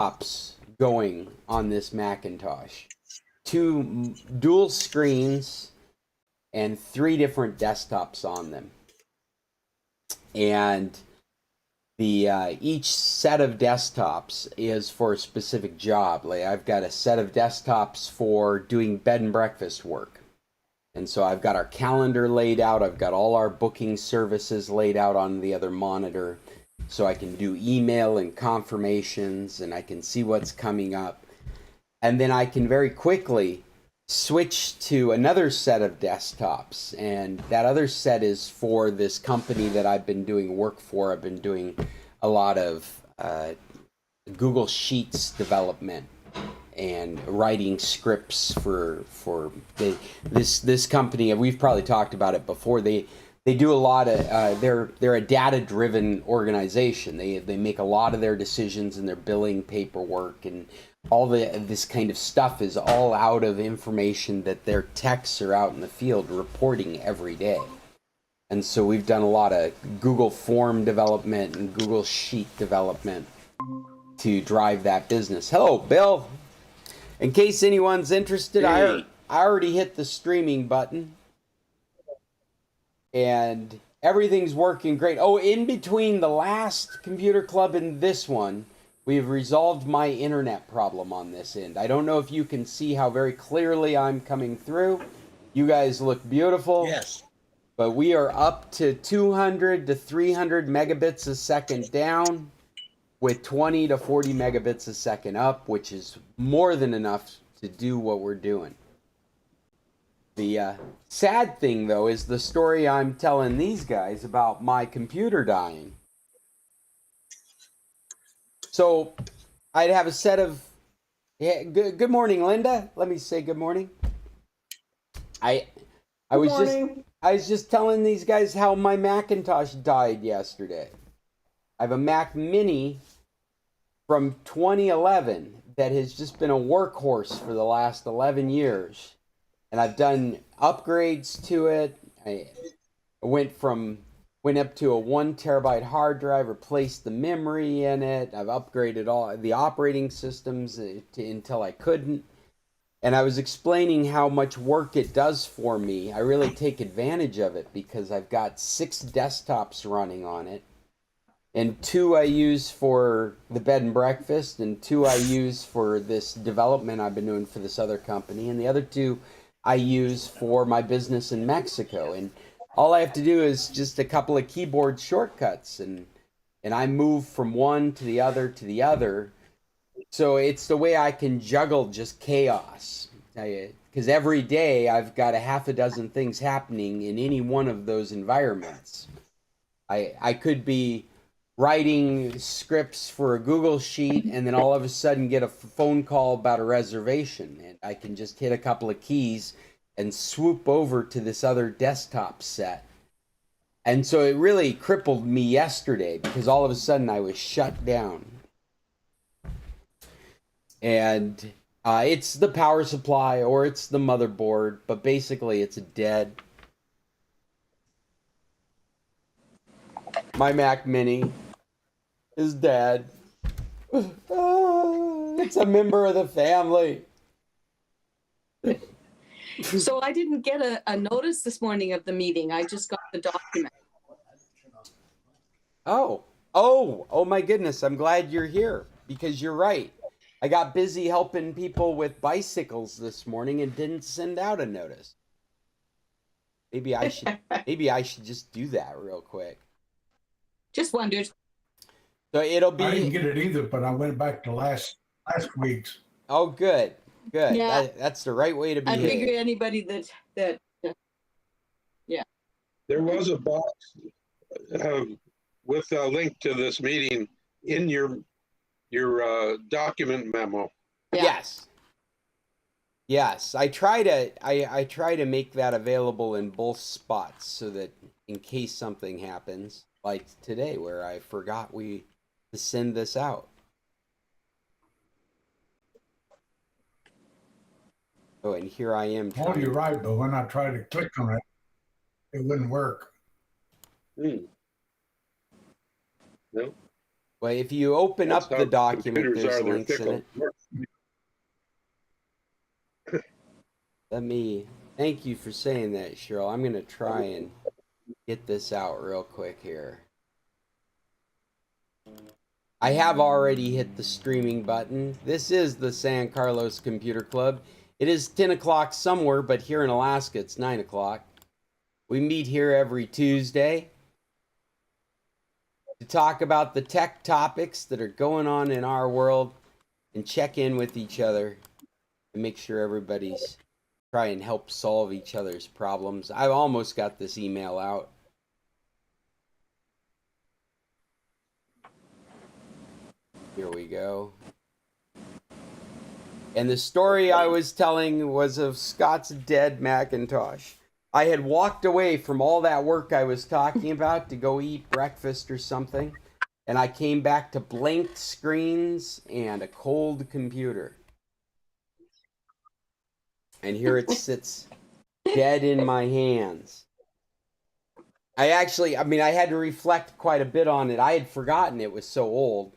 desktops going on this Macintosh. 2 dual screens and 3 different desktops on them. And the each set of desktops is for a specific job. Like I've got a set of desktops for doing bed and breakfast work. And so I've got our calendar laid out. I've got all our booking services laid out on the other monitor. So I can do email and confirmations, and I can see what's coming up. And then I can very quickly switch to another set of desktops. And that other set is for this company that I've been doing work for. I've been doing a lot of Google Sheets development and writing scripts for this company. We've probably talked about it before. They do a lot of they're a data-driven organization. They make a lot of their decisions and their billing paperwork and all this kind of stuff is all out of information that their techs are out in the field reporting every day. And so we've done a lot of Google Form development and Google Sheet development to drive that business. Hello, Bill. In case anyone's interested, Hey. I already hit the streaming button. And everything's working great. Oh, in between the last computer club and this one, we've resolved my internet problem on this end. I don't know if you can see how very clearly I'm coming through. You guys look beautiful. Yes. But we are up to 200 to 300 megabits a second down with 20 to 40 megabits a second up, which is more than enough to do what we're doing. The sad thing, though, is the story I'm telling these guys about my computer dying. So I'd have a set of... Yeah, good morning, Linda. Let me say good morning. I was just telling these guys how my Macintosh died yesterday. I have a Mac Mini from 2011 that has just been a workhorse for the last 11 years. And I've done upgrades to it. I went up to a 1 terabyte hard drive, replaced the memory in it. I've upgraded all the operating systems until I couldn't. And I was explaining how much work it does for me. I really take advantage of it because I've got 6 desktops running on it. And 2 I use for the bed and breakfast, and 2 I use for this development I've been doing for this other company. And the other 2 I use for my business in Mexico. And all I have to do is just a couple of keyboard shortcuts, and I move from one to the other to the other. So it's the way I can juggle just chaos. Because every day I've got a half a dozen things happening in any one of those environments. I could be writing scripts for a Google Sheet and then all of a sudden get a phone call about a reservation, and I can just hit a couple of keys and swoop over to this other desktop set. And so it really crippled me yesterday because all of a sudden I was shut down. And it's the power supply or it's the motherboard, but basically it's dead. My Mac Mini is dead. It's a member of the family. So I didn't get a notice this morning of the meeting. I just got the document. Oh my goodness. I'm glad you're here because you're right. I got busy helping people with bicycles this morning and didn't send out a notice. Maybe I should just do that real quick. Just wondered. So it'll be... I didn't get it either, but I went back to last week's. Oh, good. Yeah. That's the right way to behave. I figured anybody that yeah. There was a box with a link to this meeting in your document memo. Yeah. Yes. I try to make that available in both spots so that in case something happens, like today where I forgot to send this out. Oh, and here I am. Oh, you're right, but when I tried to click on it, it wouldn't work. No. Well, if you open up the document, computers there's are. They're links in fickle. it. Thank you for saying that, Cheryl. I'm going to try and get this out real quick here. I have already hit the streaming button. This is the San Carlos Computer Club. It is 10 o'clock somewhere, but here in Alaska, it's 9 o'clock. We meet here every Tuesday to talk about the tech topics that are going on in our world and check in with each other and make sure everybody's trying to help solve each other's problems. I've almost got this email out. Here we go. And the story I was telling was of Scott's dead Macintosh. I had walked away from all that work I was talking about to go eat breakfast or something, and I came back to blank screens and a cold computer. And here it sits dead in my hands. I had to reflect quite a bit on it. I had forgotten it was so old.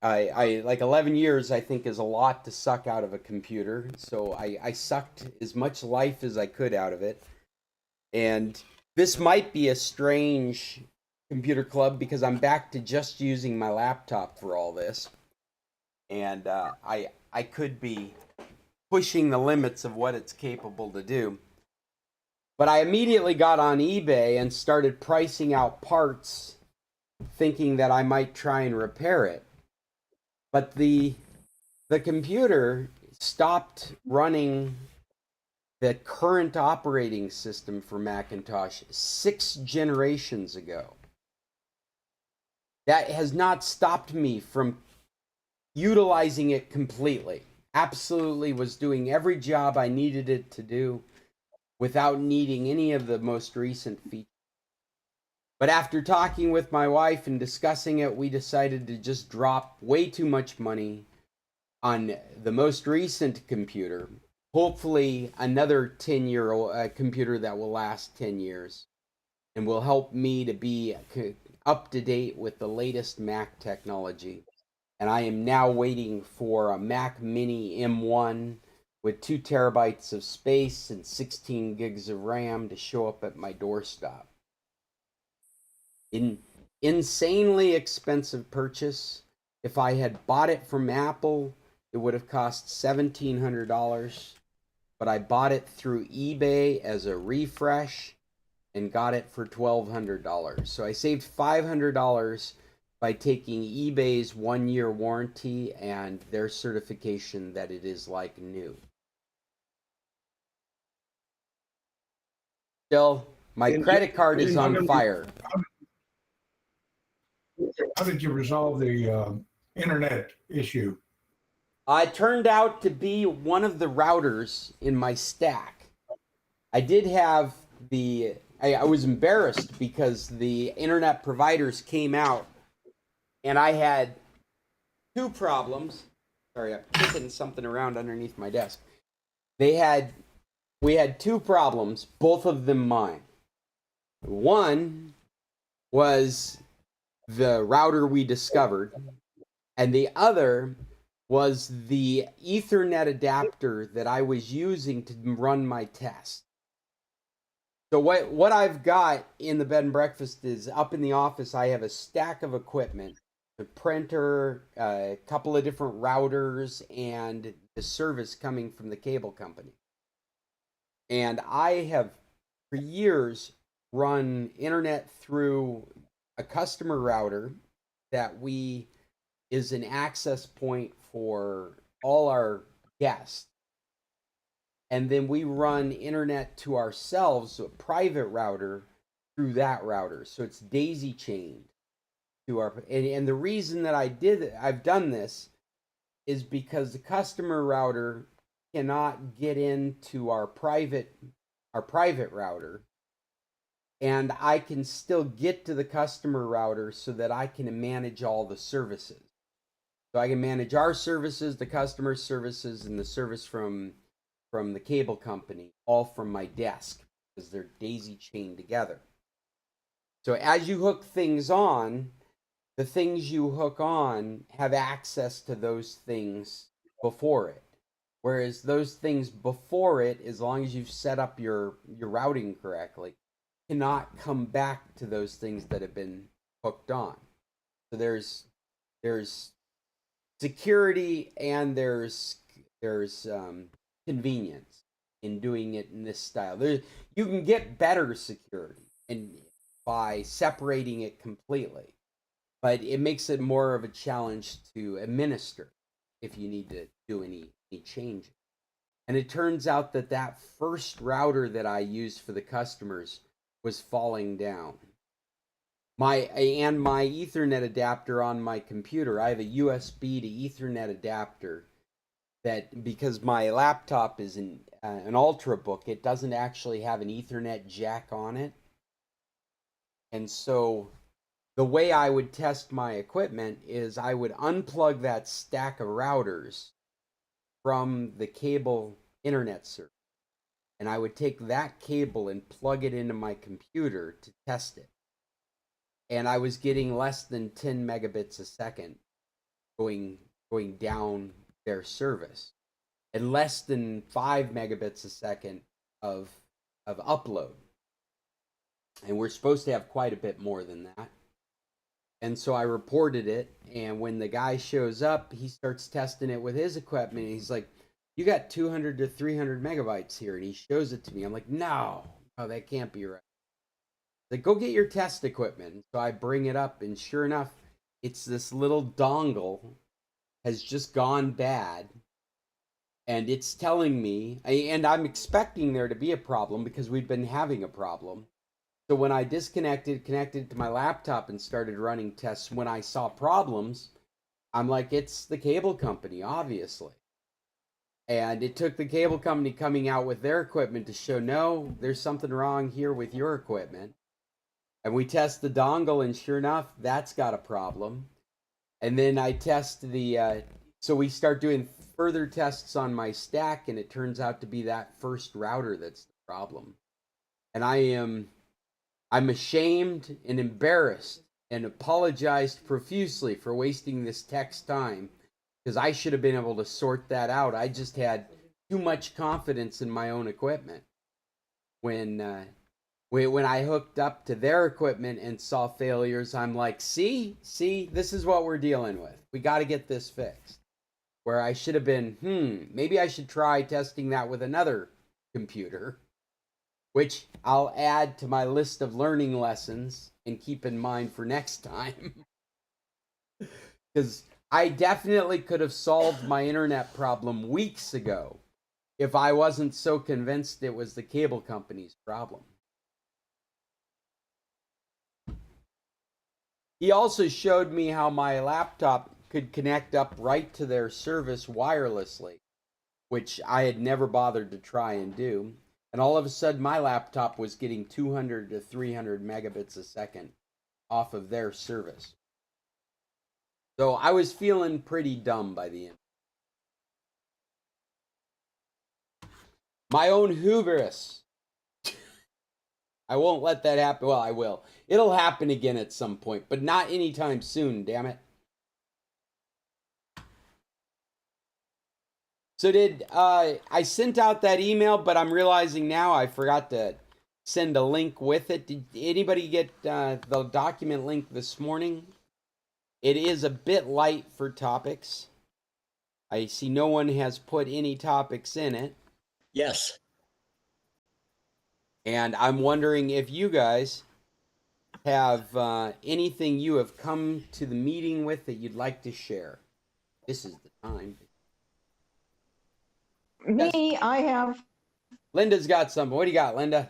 I like 11 years, I think, is a lot to suck out of a computer. So I sucked as much life as I could out of it. And this might be a strange computer club because I'm back to just using my laptop for all this. And I could be pushing the limits of what it's capable to do. But I immediately got on eBay and started pricing out parts, thinking that I might try and repair it. But the computer stopped running the current operating system for Macintosh 6 generations ago. That has not stopped me from utilizing it completely. Absolutely was doing every job I needed it to do without needing any of the most recent features. But after talking with my wife and discussing it, we decided to just drop way too much money on the most recent computer. Hopefully another 10-year-old computer that will last 10 years and will help me to be up to date with the latest Mac technology. And I am now waiting for a Mac Mini M1 with 2 terabytes of space and 16 gigs of RAM to show up at my doorstep. Insanely expensive purchase. If I had bought it from Apple, it would have cost $1,700. But I bought it through eBay as a refresh and got it for $1,200. So I saved $500 by taking eBay's 1-year warranty and their certification that it is like new. Still, my credit card is on fire. How did you resolve the internet issue? It turned out to be one of the routers in my stack. I did have I was embarrassed because the internet providers came out and I had 2 problems. Sorry, I'm kicking something around underneath my desk. We had 2 problems, both of them mine. One was the router we discovered, and the other was the Ethernet adapter that I was using to run my test. So what I've got in the bed and breakfast is up in the office, I have a stack of equipment, a printer, a couple of different routers, and the service coming from the cable company. And I have, for years, run internet through a customer router that is an access point for all our guests. And then we run internet to ourselves, a private router, through that router. So it's daisy chained to our, and the reason that I've done this is because the customer router cannot get into our private router, and I can still get to the customer router so that I can manage all the services. So I can manage our services, the customer services, and the service from the cable company, all from my desk, because they're daisy chained together. So as you hook things on, the things you hook on have access to those things before it. Whereas those things before it, as long as you've set up your routing correctly, cannot come back to those things that have been hooked on. So there's security and there's convenience in doing it in this style. You can get better security and by separating it completely, but it makes it more of a challenge to administer if you need to do any changes. And it turns out that first router that I used for the customers was falling down. My Ethernet adapter on my computer, I have a USB to Ethernet adapter that, because my laptop is an Ultrabook, it doesn't actually have an Ethernet jack on it. And so the way I would test my equipment is I would unplug that stack of routers from the cable internet server. And I would take that cable and plug it into my computer to test it. And I was getting less than 10 megabits a second going down their service, and less than 5 megabits a second of upload. And we're supposed to have quite a bit more than that. And so I reported it, and when the guy shows up, he starts testing it with his equipment, and he's like, "You got 200 to 300 megabytes here," and he shows it to me. I'm like, no, that can't be right. Like, go get your test equipment. So I bring it up, and sure enough, it's this little dongle has just gone bad, and it's telling me, and I'm expecting there to be a problem because we've been having a problem. So when I connected to my laptop and started running tests, when I saw problems, I'm like, it's the cable company, obviously. And it took the cable company coming out with their equipment to show, no, there's something wrong here with your equipment. And we test the dongle, and sure enough, that's got a problem. And then I test so we start doing further tests on my stack, and it turns out to be that first router that's the problem. And I'm ashamed and embarrassed and apologized profusely for wasting this tech's time, because I should have been able to sort that out. I just had too much confidence in my own equipment. When I hooked up to their equipment and saw failures, I'm like, see, this is what we're dealing with. We got to get this fixed. Where I should have been, maybe I should try testing that with another computer, which I'll add to my list of learning lessons and keep in mind for next time. Because I definitely could have solved my internet problem weeks ago if I wasn't so convinced it was the cable company's problem. He also showed me how my laptop could connect up right to their service wirelessly, which I had never bothered to try and do. And all of a sudden, my laptop was getting 200 to 300 megabits a second off of their service. So I was feeling pretty dumb by the end. My own hubris. I won't let that happen. Well, I will. It'll happen again at some point, but not anytime soon, damn it. So I sent out that email, but I'm realizing now I forgot to send a link with it. Did anybody get the document link this morning? It is a bit light for topics. I see no one has put any topics in it. Yes. And I'm wondering if you guys have anything you have come to the meeting with that you'd like to share. This is the time. Me, Yes. I have. Linda's got something. What do you got, Linda?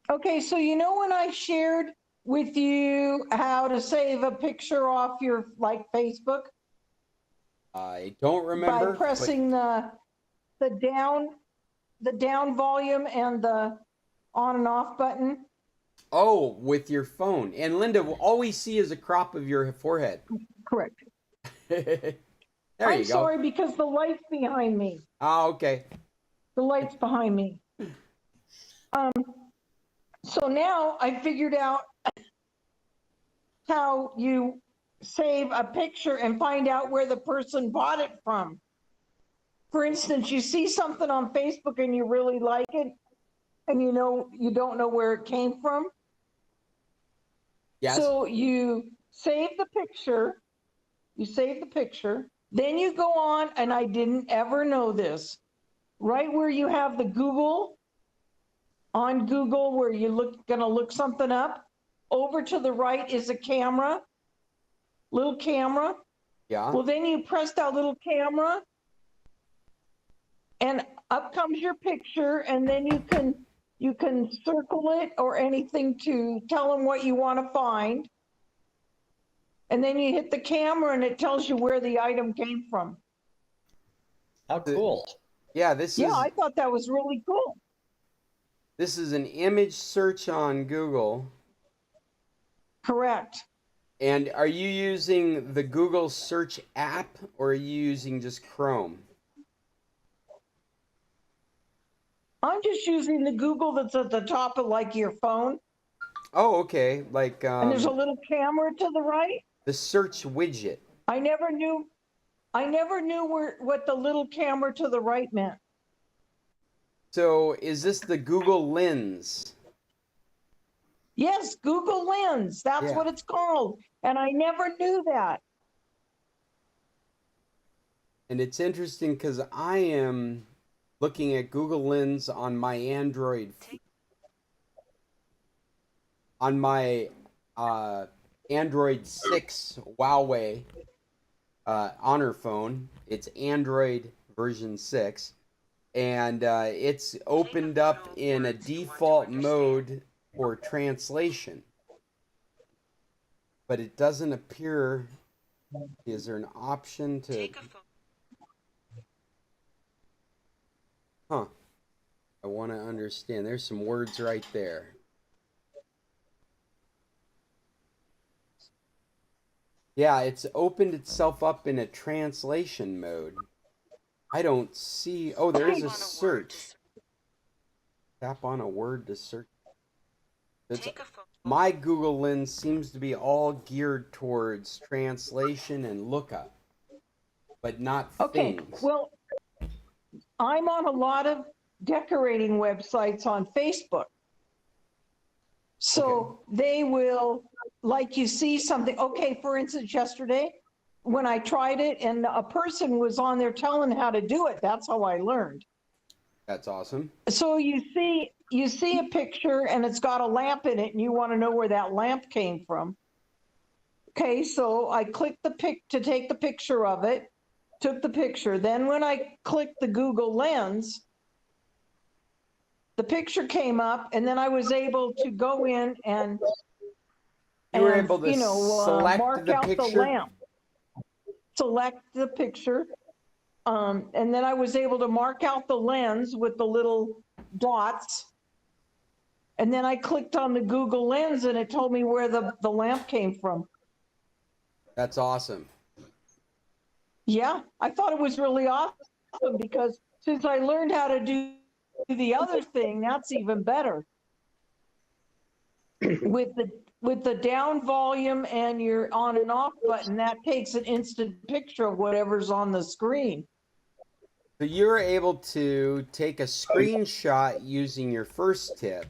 Okay, so you know when I shared with you how to save a picture off your Facebook I don't remember. by pressing the down volume and the on and off button? Oh, with your phone. And Linda, all we see is a crop of your forehead. Correct. There you I'm go. sorry because the light's behind me. Oh, okay. The light's behind me. So now I figured out how you save a picture and find out where the person bought it from. For instance, you see something on Facebook and you really like it, and you don't know where it came from. Yes. So you save the picture, then you go on, and I didn't ever know this, right where you have the Google, on Google where you're gonna look something up, over to the right is a camera, little camera. Yeah. Well, then you press that little camera and up comes your picture, and then you can circle it or anything to tell them what you want to find. And then you hit the camera and it tells you where the item came from. How cool. Yeah, I thought that was really cool. this is an image search on Google. Correct. And are you using the Google search app, or are you using just Chrome? I'm just using the Google that's at the top of like your phone. Oh, okay. Like And there's a little camera to the right. the search widget. I never knew what the little camera to the right meant. So is this the Google Lens? Yes, Google Lens. That's Yeah. what it's called. And I never knew that. And it's interesting because I am looking at Google Lens on my Android, on my Android 6 Huawei Honor phone. It's Android version 6. And it's opened up in a default mode for translation. But it doesn't appear. Is there an option to? Huh. I want to understand. There's some words right there. Yeah, it's opened itself up in a translation mode. I don't see. Oh, there is a search. Tap on a word to search. My Google Lens seems to be all geared towards translation and lookup, but not Okay, things. well, I'm on a lot of decorating websites on Facebook. So they will, like you see something, okay, for instance, yesterday, when I tried it and a person was on there telling how to do it, that's how I learned. That's awesome. So you see a picture and it's got a lamp in it and you want to know where that lamp came from. Okay, so I clicked the to take the picture of it, took the picture. Then when I clicked the Google Lens, the picture came up, and then I was able to go in and You were able to select mark the out the picture? lamp. Select the picture. And then I was able to mark out the lens with the little dots. And then I clicked on the Google Lens and it told me where the lamp came from. That's awesome. Yeah, I thought it was really awesome because since I learned how to do the other thing, that's even better. With the down volume and your on and off button, that takes an instant picture of whatever's on the screen. So you're able to take a screenshot using your first tip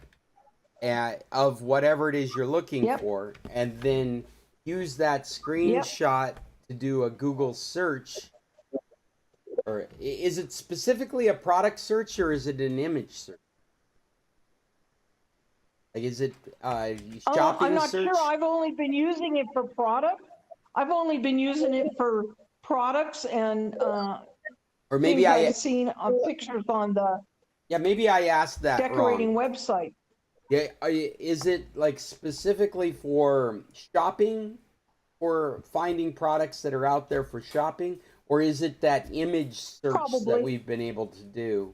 of whatever it is you're looking Yep. for, and then use that screenshot to do a Google search. Or is it specifically a product search, or is it an image search? Like, is it shopping I'm not search? sure. I've only been using it for product. I've only been using it for products and Or maybe I've seen pictures on the maybe I asked that decorating wrong. website. Yeah, is it like specifically for shopping, or finding products that are out there for shopping, or is it that image search Probably. that we've been able to do,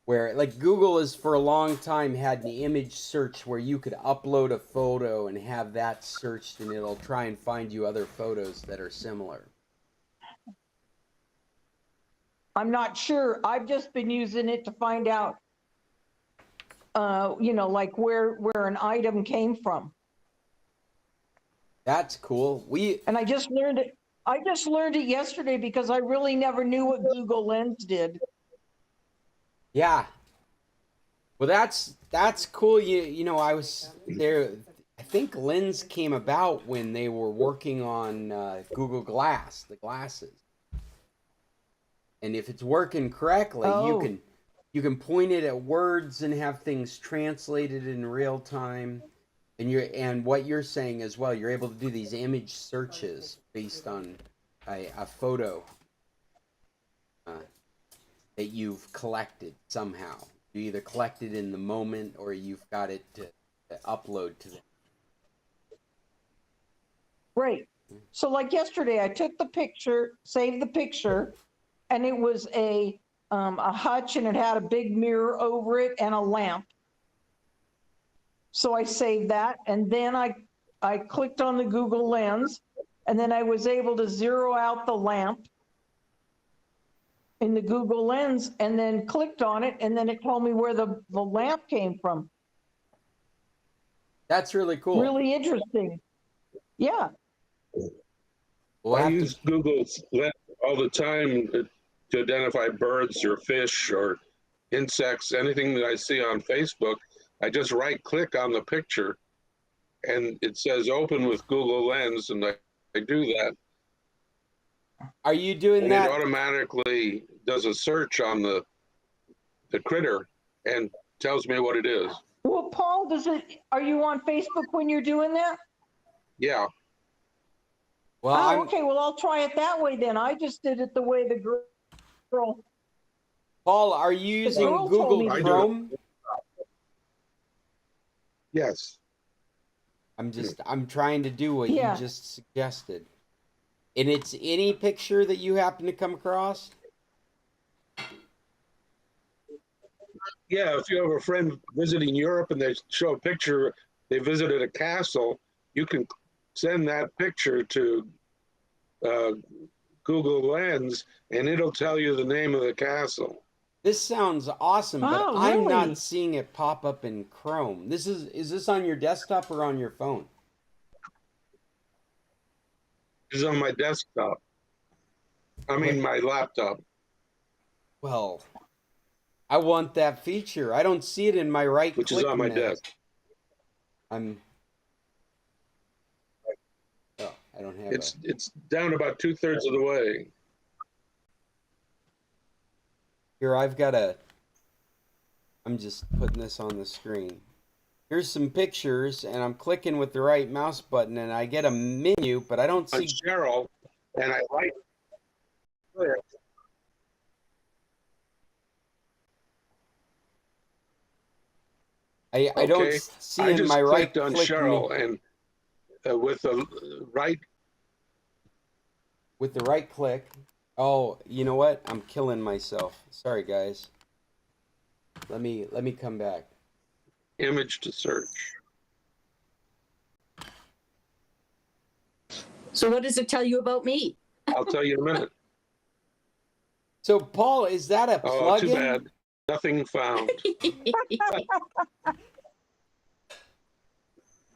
where like Google has for a long time had an image search where you could upload a photo and have that searched, and it'll try and find you other photos that are similar. I'm not sure. I've just been using it to find out, like where an item came from. That's cool. And I just learned it. I just learned it yesterday because I really never knew what Google Lens did. Yeah. Well, that's cool. You know, I was there. I think Lens came about when they were working on Google Glass, the glasses. And if it's working correctly, Oh. you can point it at words and have things translated in real time. And what you're saying as well, you're able to do these image searches based on a photo that you've collected somehow. You either collect it in the moment or you've got it to upload to them. Right. So like yesterday, I took the picture, saved the picture, and it was a hutch, and it had a big mirror over it and a lamp. So I saved that, and then I clicked on the Google Lens, and then I was able to zero out the lamp in the Google Lens, and then clicked on it, and then it told me where the lamp came from. That's really cool. Really interesting. Yeah. We'll I have use to, Google's Lens all the time to identify birds or fish or insects, anything that I see on Facebook. I just right click on the picture and it says open with Google Lens, and I do that. are you doing And it that? automatically does a search on the critter and tells me what it is. Well, Paul, are you on Facebook when you're doing that? Yeah. Well, Oh, okay. Well, I'll try it that way then. I just did it the way the girl. Paul, are you using girl told Google me to do it. Chrome? Yes. I'm trying to do what Yeah. you just suggested. And it's any picture that you happen to come across? Yeah, if you have a friend visiting Europe and they show a picture, they visited a castle, you can send that picture to Google Lens and it'll tell you the name of the castle. This sounds awesome, but Oh, I'm really? not seeing it pop up in Chrome. Is this on your desktop or on your phone? It's on my desktop. I mean, my laptop. Well, I want that feature. I don't see it in my right Which is click on my menu. desk. Oh, I don't have It's down about 2/3 of the way. Here, I'm just putting this on the screen. Here's some pictures, and I'm clicking with the right mouse button, and I get a menu, but I don't On see. Cheryl, and I right click. I don't see I in just my right clicked on click Cheryl and with the right. with the right click. Oh, you know what? I'm killing myself. Sorry, guys. Let me come back. Image to search. So what does it tell you about me? I'll tell you in a minute. So, Paul, is that a Oh, too plugin? bad. Nothing found.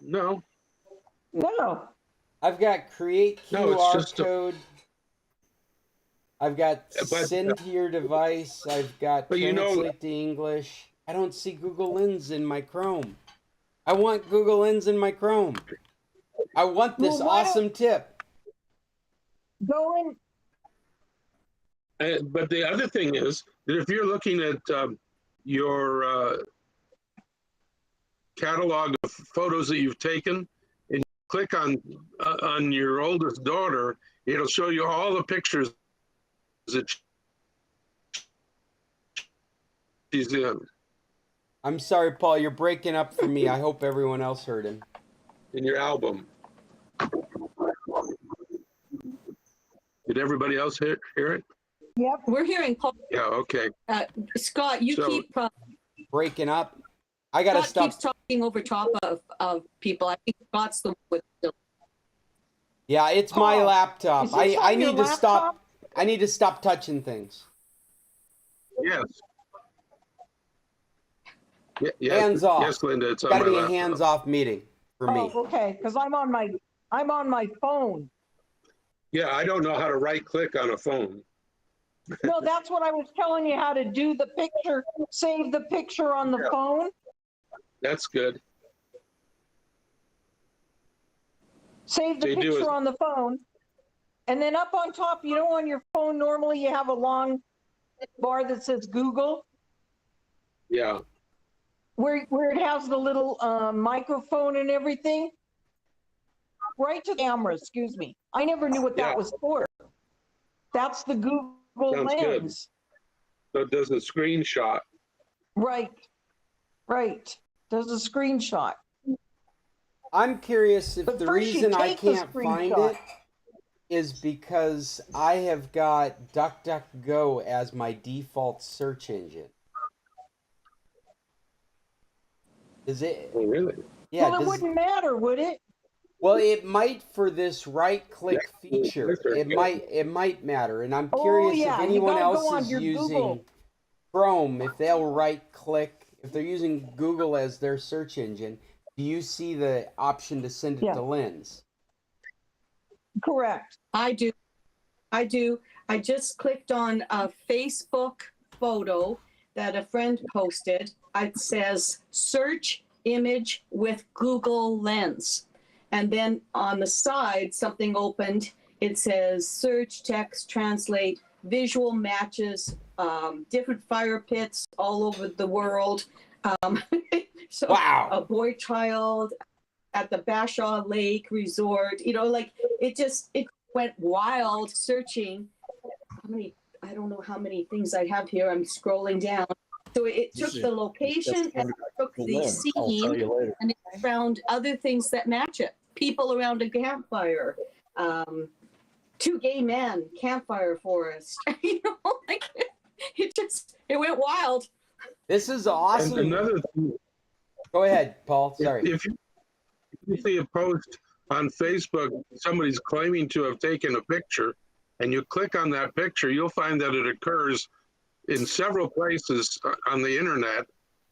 No. No. I've got create No, it's QR just a- code. I've got But- send to your device. I've got But you know- translate to English. I don't see Google Lens in my Chrome. I want Google Lens in my Chrome. I want this Well, why don't- awesome tip. Go in. But the other thing is that if you're looking at your catalog of photos that you've taken and you click on your oldest daughter, it'll show you all the pictures that she's in I'm sorry, Paul. You're breaking up for me. I hope everyone else heard him. in your album. Did everybody else hear it? Yep. We're hearing Paul. Yeah, okay. Scott, you So- keep Breaking up. I gotta Scott keeps stop. talking over top of people. I think Scott's the one with Yeah, it's my Paul, laptop. is this I on your need to stop. laptop? I need to stop touching things. Yes. Yes, Hands off. yes, Linda, it's on Got to my be a laptop. hands-off meeting for me. Oh, okay. Because I'm on my I'm on my phone. Yeah, I don't know how to right click on a phone. No, that's what I was telling you how to do the picture, save the picture on the phone. That's good. Save the So you do picture it- on the phone. And then up on top, you know, on your phone, normally you have a long bar that says Google, Yeah. where it has the little microphone and everything. Right to the camera, excuse me. I never knew what Yeah. that was for. That's the Google Sounds good. Lens. So it does a screenshot. Right, right. Does a screenshot. I'm curious if But the first you reason I take the can't find screenshot. it is because I have got DuckDuckGo as my default search engine. Is it? Oh, really? Yeah. Well, it wouldn't matter, would it? Well, it might for this right-click Yeah, feature. those are It good. might matter, and I'm Oh, curious yeah, if you anyone gotta else go on is your using Google. Chrome. If they'll right-click, if they're using Google as their search engine, do you see the option to send it Yeah. to Lens? Correct. I do. I do. I just clicked on a Facebook photo that a friend posted. It says search image with Google Lens. And then on the side, something opened. It says search, text, translate, visual matches, different fire pits all over the world. So Wow. a boy child at the Bashaw Lake Resort, you know, like it went wild searching. I don't know how many things I have here. I'm scrolling down. So it took the location and took the I'll tell scene you later. and it found other things that match it. People around a campfire, two gay men, campfire forest. You know, like it went wild. This is And awesome. another thing, Go ahead, Paul. Sorry. if you see a post on Facebook, somebody's claiming to have taken a picture, and you click on that picture, you'll find that it occurs in several places on the internet,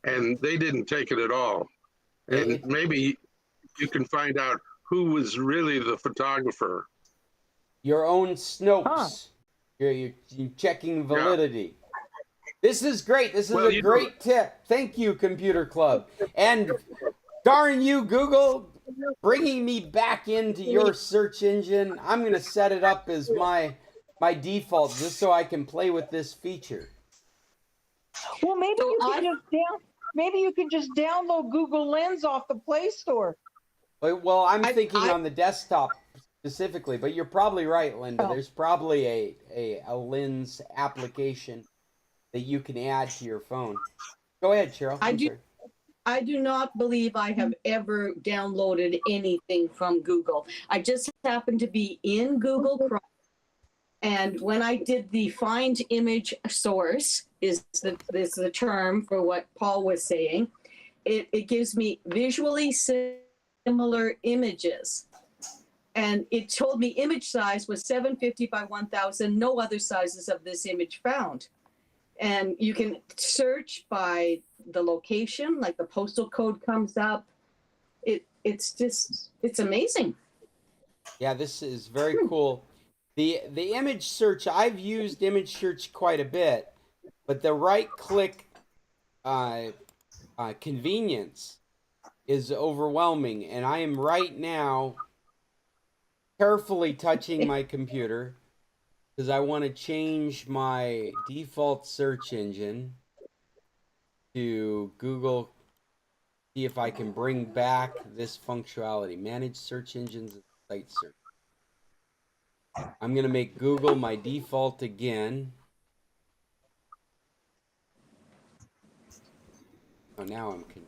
and they didn't take it at all. And It- maybe you can find out who was really the photographer. Your own Snopes. Huh. You're checking validity. This is great. This is Well, a you know- great tip. Thank you, Computer Club. And darn you, Google, bringing me back into your search engine. I'm going to set it up as my default just so I can play with this feature. Well, maybe So you can just download Google Lens off the Play Store. Well, I'm I- thinking on the desktop specifically, but you're probably right, Linda. Oh. There's probably a Lens application that you can add to your phone. Go ahead, Cheryl. I I'm do- sorry. I do not believe I have ever downloaded anything from Google. I just happened to be in Google Chrome. And when I did the find image source, is the term for what Paul was saying, it gives me visually similar images. And it told me image size was 750 by 1000, no other sizes of this image found. And you can search by the location, like the postal code comes up. It's amazing. Yeah, this is very cool. The image search, I've used image search quite a bit, but the right click convenience is overwhelming, and I am right now carefully touching my computer because I want to change my default search engine to Google. See if I can bring back this functionality. Manage search engines and site search. I'm going to make Google my default again. Oh, now I'm confused.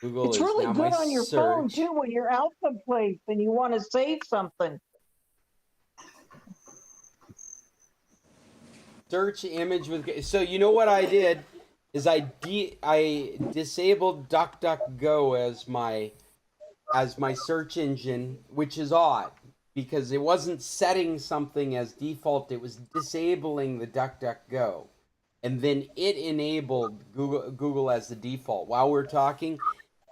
Google It's is really now good my on your phone search. too when you're out someplace and you want to save something. Search image with. So you know what I did is I disabled DuckDuckGo as my search engine, which is odd because it wasn't setting something as default. It was disabling the DuckDuckGo. and then it enabled Google as the default while we're talking.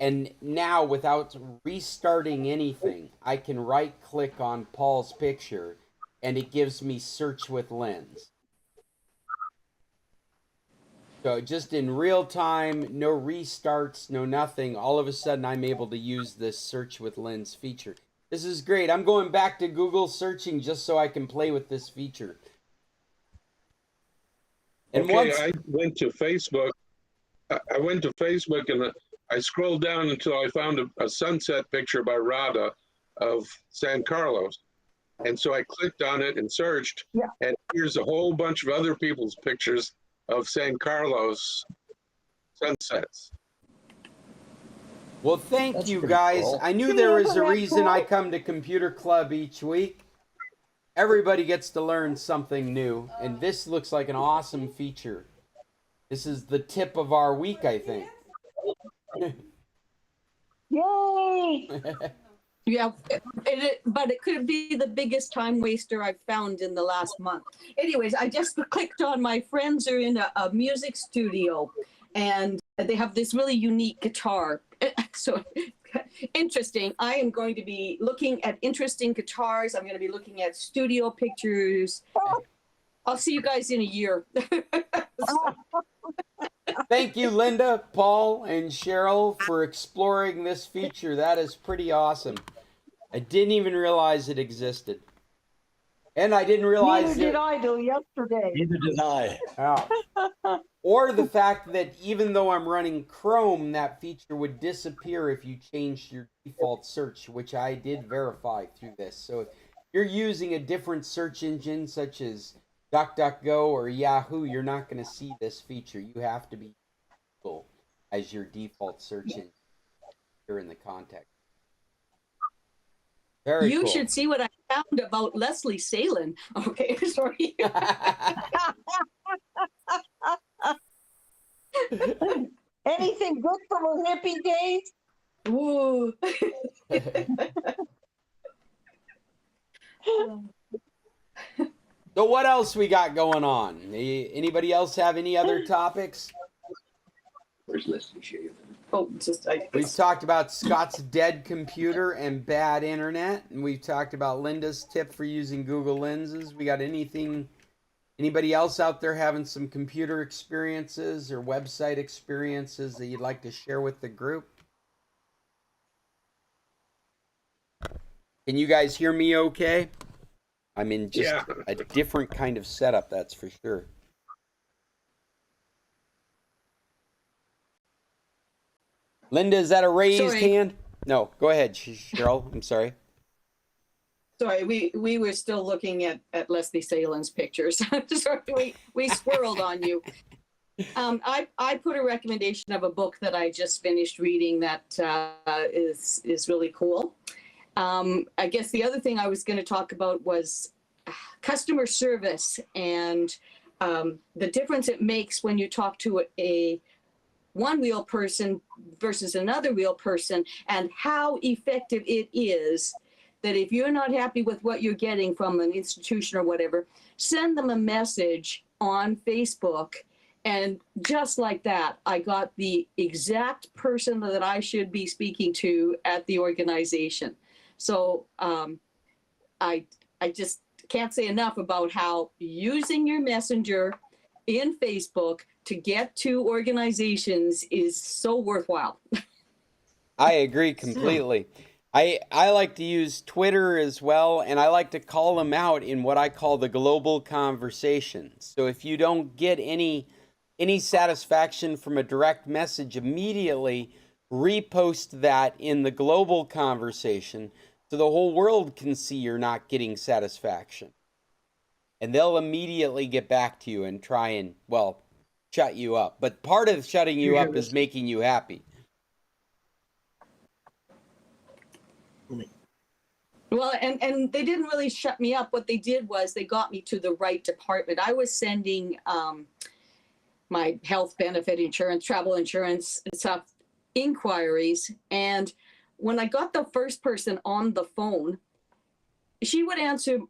And now, without restarting anything, I can right click on Paul's picture and it gives me search with lens. So just in real time, no restarts, no nothing, all of a sudden I'm able to use this search with lens feature. This is great. I'm going back to Google searching just so I can play with this feature. And okay, I went to Facebook. I went to Facebook and I scrolled down until I found a sunset picture by Rada of San Carlos. And so I clicked on it and searched, and here's a whole bunch of other people's pictures of San Carlos sunsets. Well, thank That's you pretty guys. cool. I knew there was a reason I come to Computer Club each week. Everybody gets to learn something new, and this looks like an awesome feature. This is the tip of our week, I think. Yay! Yeah, but it could be the biggest time waster I've found in the last month. Anyways, I just clicked on my friends are in a music studio, and they have this really unique guitar. So interesting. I am going to be looking at interesting guitars. I'm going to be looking at studio pictures. I'll see you guys in a year. Thank you, Linda, Paul, and Cheryl for exploring this feature. That is pretty awesome. I didn't even realize it existed. And I didn't realize Neither did I till yesterday. Neither did I. Oh. Or the fact that even though I'm running Chrome, that feature would disappear if you changed your default search, which I did verify through this. So if you're using a different search engine such as DuckDuckGo or Yahoo, you're not going to see this feature. You have to be Google as your default search engine here in the context. Very You cool. should see what I found about Leslie Salin. Okay, sorry. Anything good from her hippie days? Ooh. So what else we got going on? Anybody else have any other topics? Where's Leslie Shave? Oh, just We've talked about Scott's dead computer and bad internet, and we've talked about Linda's tip for using Google Lenses. We got anybody else out there having some computer experiences or website experiences that you'd like to share with the group? Can you guys hear me okay? I'm in just a different kind of setup, that's for sure. Linda, is that a raised hand? No, go ahead, Cheryl. I'm sorry. Sorry, we were still looking at Leslie Salin's pictures. Sorry, we squirreled on you. I put a recommendation of a book that I just finished reading that is really cool. I guess the other thing I was going to talk about was customer service and the difference it makes when you talk to one real person versus another real person, and how effective it is that if you're not happy with what you're getting from an institution or whatever, send them a message on Facebook. And just like that, I got the exact person that I should be speaking to at the organization. So I just can't say enough about how using your messenger in Facebook to get to organizations is so worthwhile. I agree completely. I like to use Twitter as well, and I like to call them out in what I call the global conversation. So if you don't get any satisfaction from a direct message immediately, repost that in the global conversation so the whole world can see you're not getting satisfaction. And they'll immediately get back to you and try and, well, shut you up. But part of shutting you up is making you happy. Well, and they didn't really shut me up. What they did was they got me to the right department. I was sending my health benefit insurance, travel insurance stuff, inquiries. And when I got the first person on the phone, she would answer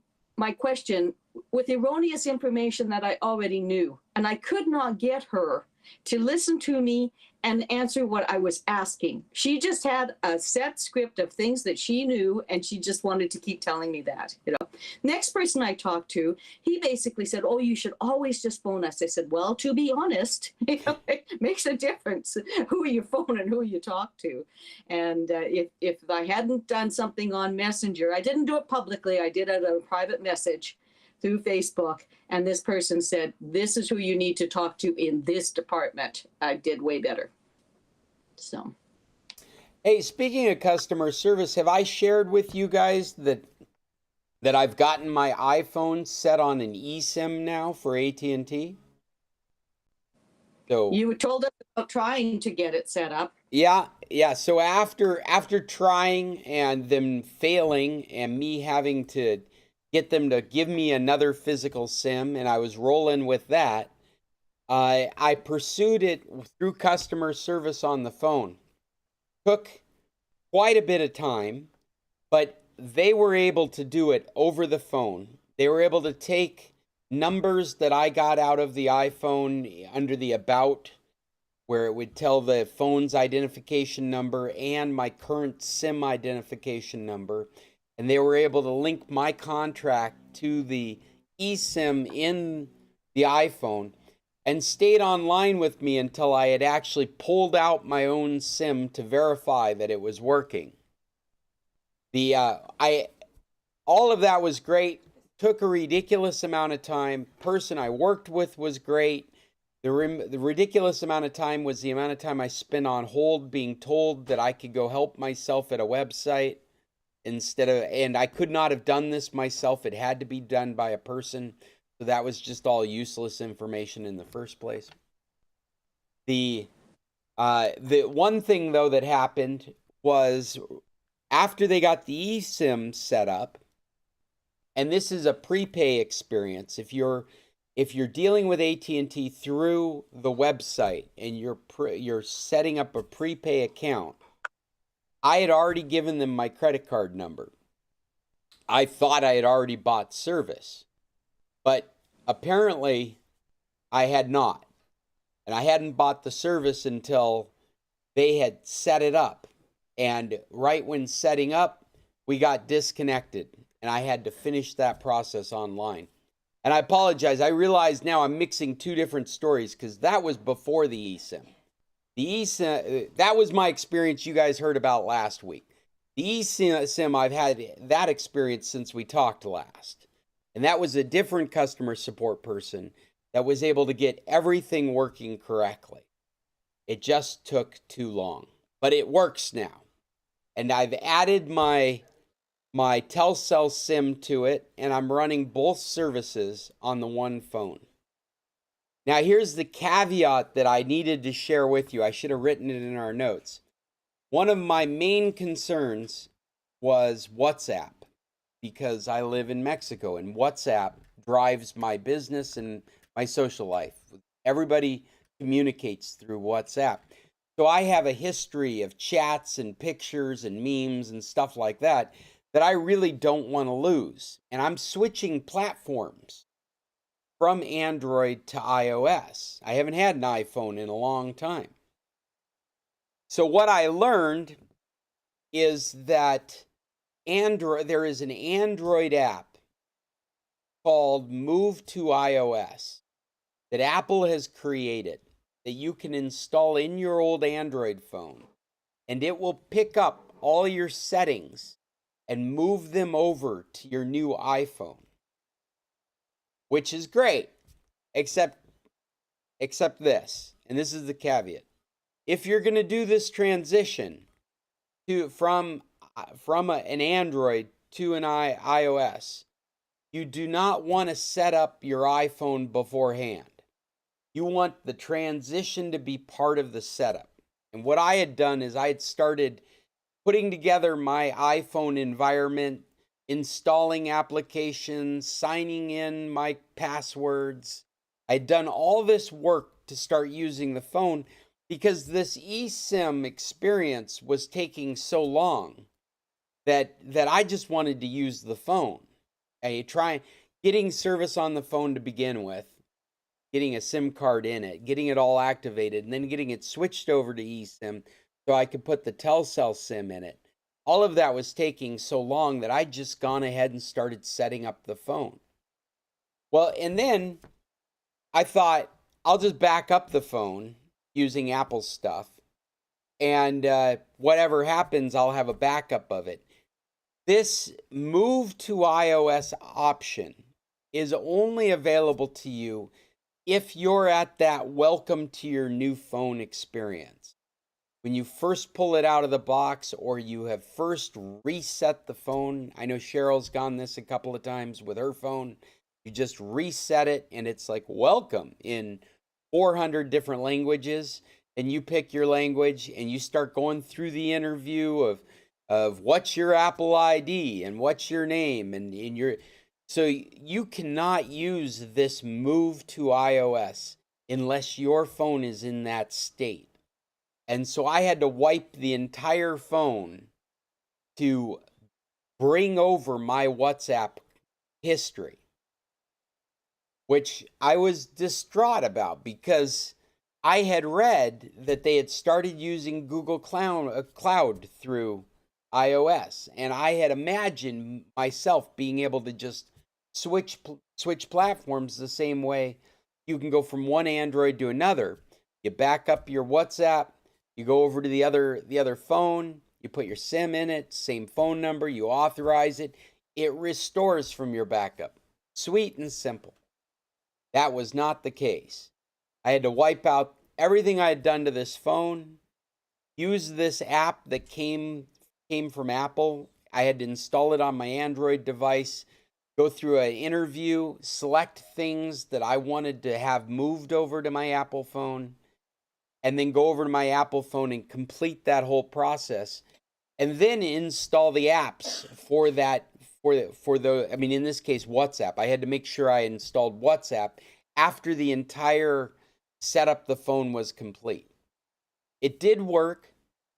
my question with erroneous information that I already knew. And I could not get her to listen to me and answer what I was asking. She just had a set script of things that she knew, and she just wanted to keep telling me that, you know. Next person I talked to, he basically said, oh, you should always just phone us. I said, well, to be honest, you know, it makes a difference who you phone and who you talk to. And if I hadn't done something on Messenger, I didn't do it publicly, I did it a private message through Facebook, and this person said, this is who you need to talk to in this department. I did way better. So. Hey, speaking of customer service, have I shared with you guys that I've gotten my iPhone set on an eSIM now for AT&T? So You told us about trying to get it set up. yeah. So after trying and them failing and me having to get them to give me another physical SIM, and I was rolling with that, I pursued it through customer service on the phone. Took quite a bit of time, but they were able to do it over the phone. They were able to take numbers that I got out of the iPhone under the About, where it would tell the phone's identification number and my current SIM identification number. And they were able to link my contract to the eSIM in the iPhone and stayed online with me until I had actually pulled out my own SIM to verify that it was working. All of that was great. Took a ridiculous amount of time. Person I worked with was great. The ridiculous amount of time was the amount of time I spent on hold being told that I could go help myself at a website and I could not have done this myself. It had to be done by a person. So that was just all useless information in the first place. The one thing though that happened was after they got the eSIM set up, and this is a prepay experience. If you're dealing with AT&T through the website and you're setting up a prepay account, I had already given them my credit card number. I thought I had already bought service, but apparently I had not. And I hadn't bought the service until they had set it up. And right when setting up, we got disconnected. And I had to finish that process online. And I apologize. I realize now I'm mixing two different stories because that was before the eSIM. The eSIM, that was my experience you guys heard about last week. The eSIM, I've had that experience since we talked last. And that was a different customer support person that was able to get everything working correctly. It just took too long. But it works now. And I've added my Telcel SIM to it, and I'm running both services on the one phone. Now, here's the caveat that I needed to share with you. I should have written it in our notes. One of my main concerns was WhatsApp, because I live in Mexico, and WhatsApp drives my business and my social life. Everybody communicates through WhatsApp. So I have a history of chats and pictures and memes and stuff like that I really don't want to lose. And I'm switching platforms from Android to iOS. I haven't had an iPhone in a long time. So what I learned is that there is an Android app called Move to iOS that Apple has created that you can install in your old Android phone, and it will pick up all your settings and move them over to your new iPhone, which is great, except this, and this is the caveat. If you're going to do this transition from an Android to an iOS, you do not want to set up your iPhone beforehand. You want the transition to be part of the setup. And what I had done is I had started putting together my iPhone environment, installing applications, signing in my passwords. I'd done all this work to start using the phone because this eSIM experience was taking so long that I just wanted to use the phone. Try getting service on the phone to begin with, getting a SIM card in it, getting it all activated, and then getting it switched over to eSIM so I could put the Telcel SIM in it. All of that was taking so long that I'd just gone ahead and started setting up the phone. Well, and then I thought, I'll just back up the phone using Apple stuff, and whatever happens, I'll have a backup of it. This move to iOS option is only available to you if you're at that welcome to your new phone experience. When you first pull it out of the box, or you have first reset the phone. I know Cheryl's gone this a couple of times with her phone. You just reset it and it's like welcome in 400 different languages, and you pick your language and you start going through the interview of what's your Apple ID and what's your name and your, so you cannot use this move to iOS unless your phone is in that state. And so I had to wipe the entire phone to bring over my WhatsApp history, which I was distraught about because I had read that they had started using Google Cloud through iOS, and I had imagined myself being able to just switch platforms the same way you can go from one Android to another. You back up your WhatsApp, you go over to the other phone, you put your SIM in it, same phone number, you authorize it, it restores from your backup. Sweet and simple. That was not the case. I had to wipe out everything I had done to this phone, use this app that came from Apple. I had to install it on my Android device, go through an interview, select things that I wanted to have moved over to my Apple phone, and then go over to my Apple phone and complete that whole process, and then install the apps for that, I mean, in this case, WhatsApp. I had to make sure I installed WhatsApp after the entire setup the phone was complete. It did work.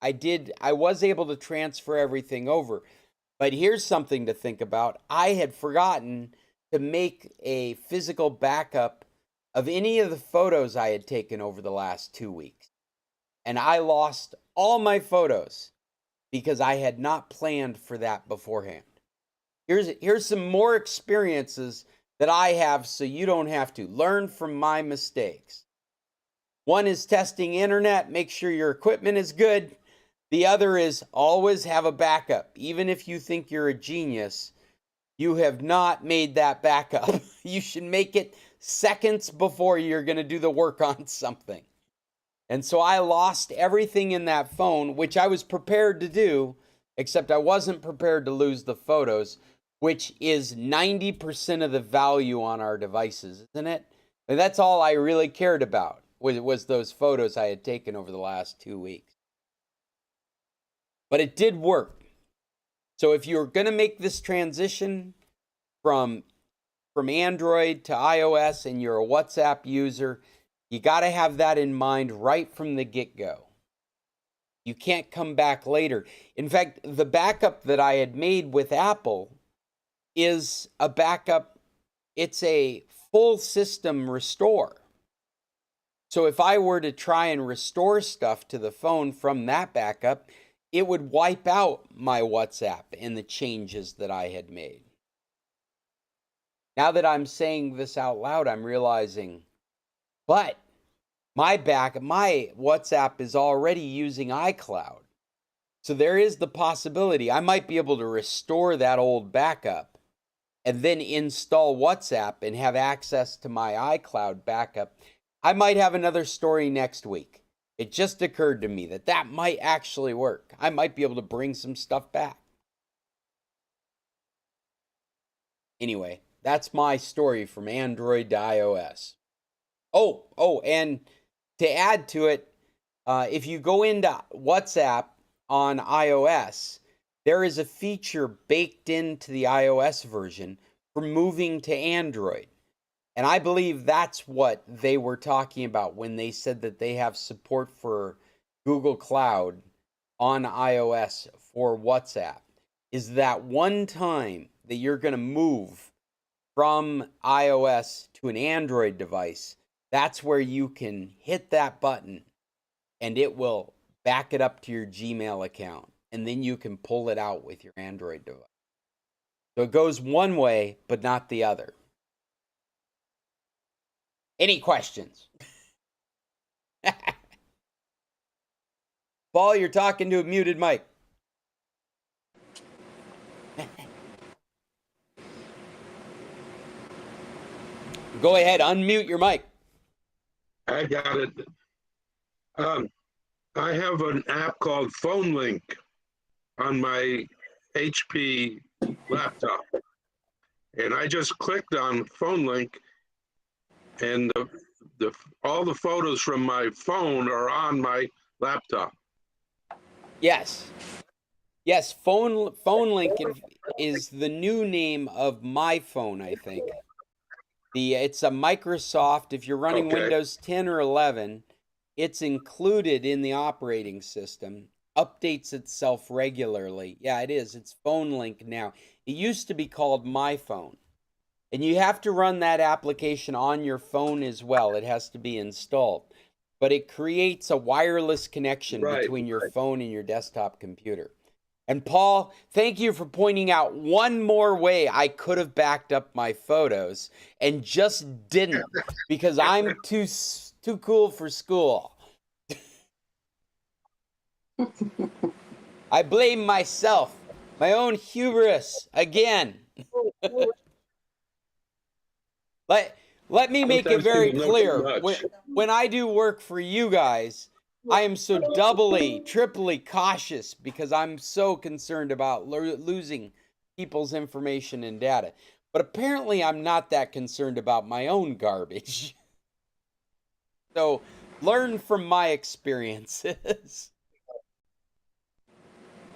I was able to transfer everything over. But here's something to think about. I had forgotten to make a physical backup of any of the photos I had taken over the last 2 weeks. And I lost all my photos because I had not planned for that beforehand. Here's some more experiences that I have so you don't have to. Learn from my mistakes. One is testing internet, make sure your equipment is good. The other is always have a backup. Even if you think you're a genius, you have not made that backup. You should make it seconds before you're going to do the work on something. And so I lost everything in that phone, which I was prepared to do, except I wasn't prepared to lose the photos, which is 90% of the value on our devices, isn't it? And that's all I really cared about, was those photos I had taken over the last 2 weeks. But it did work. So if you're going to make this transition from Android to iOS and you're a WhatsApp user, you got to have that in mind right from the get-go. You can't come back later. In fact, the backup that I had made with Apple is a backup. It's a full system restore. So if I were to try and restore stuff to the phone from that backup, it would wipe out my WhatsApp and the changes that I had made. Now that I'm saying this out loud, I'm realizing, but my WhatsApp is already using iCloud. So there is the possibility I might be able to restore that old backup and then install WhatsApp and have access to my iCloud backup. I might have another story next week. It just occurred to me that might actually work. I might be able to bring some stuff back. Anyway, that's my story from Android to iOS. Oh, and to add to it, if you go into WhatsApp on iOS, there is a feature baked into the iOS version for moving to Android. And I believe that's what they were talking about when they said that they have support for Google Cloud on iOS for WhatsApp, is that one time that you're going to move from iOS to an Android device, that's where you can hit that button and it will back it up to your Gmail account. And then you can pull it out with your Android device. So it goes one way, but not the other. Any questions? Paul, you're talking to a muted mic. Go ahead, unmute your mic. I got it. I have an app called Phone Link on my HP laptop. And I just clicked on Phone Link, and all the photos from my phone are on my laptop. Yes. Yes, Phone Link is the new name of my phone, I think. It's a Microsoft, if you're running Okay. Windows 10 or 11, it's included in the operating system, updates itself regularly. Yeah, it is. It's Phone Link now. It used to be called My Phone. And you have to run that application on your phone as well. It has to be installed. But it creates a wireless connection between your phone and your desktop computer. And Paul, thank you for pointing out one more way I could have backed up my photos and just didn't because I'm too cool for school. I blame myself, my own hubris again. Let me make it very clear. When I do work for you guys, I am so doubly, triply cautious because I'm so concerned about losing people's information and data. But apparently I'm not that concerned about my own garbage. So learn from my experiences.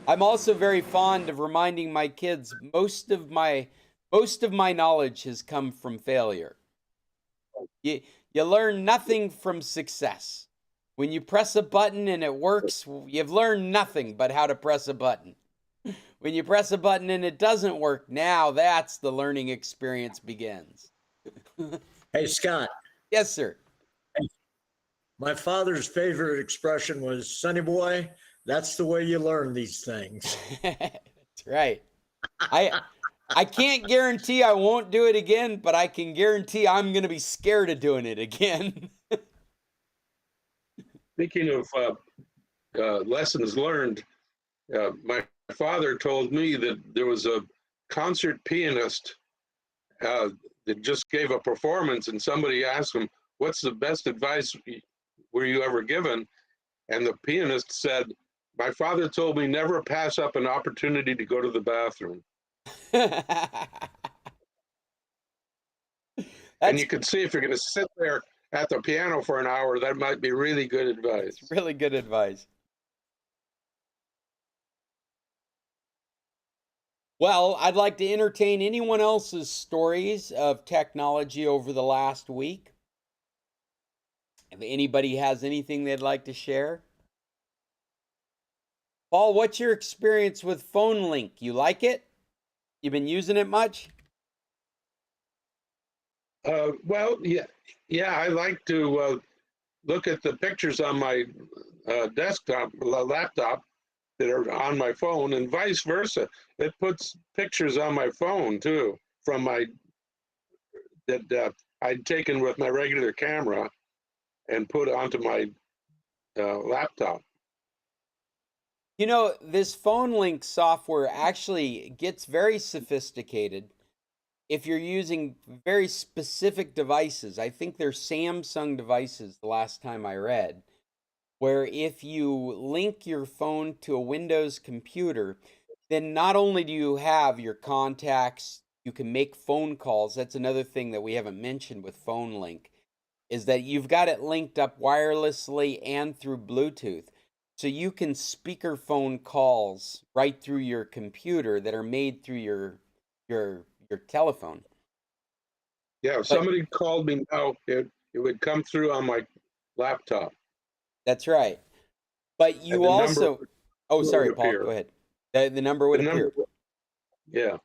I'm also very fond of reminding my kids most of my knowledge has come from failure. You learn nothing from success. When you press a button and it works, you've learned nothing but how to press a button. When you press a button and it doesn't work, now that's the learning experience begins. Hey, Scott. Yes, sir. My father's favorite expression was, "Sonny boy, that's the way you learn these things." That's right. I can't guarantee I won't do it again, but I can guarantee I'm going to be scared of doing it again. Speaking of lessons learned, my father told me that there was a concert pianist that just gave a performance, and somebody asked him, "What's the best advice were you ever given?" And the pianist said, "My father told me never pass up an opportunity to go to the bathroom." And you can see if you're going to sit there at the piano for an hour, that might be really good advice. It's really good advice. Well, I'd like to entertain anyone else's stories of technology over the last week. If anybody has anything they'd like to share. Paul, what's your experience with Phone Link? You like it? You been using it much? Well, yeah, I like to look at the pictures on my laptop that are on my phone, and vice versa. It puts pictures on my phone too from that I'd taken with my regular camera and put onto my laptop. You know, this Phone Link software actually gets very sophisticated if you're using very specific devices. I think they're Samsung devices the last time I read, where if you link your phone to a Windows computer, then not only do you have your contacts, you can make phone calls. That's another thing that we haven't mentioned with Phone Link, is that you've got it linked up wirelessly and through Bluetooth. So you can speakerphone calls right through your computer that are made through your telephone. Yeah, if somebody called me now, it would come through on my laptop. That's right. But you also... Oh, sorry, Paul, go ahead. The number would appear. Yeah.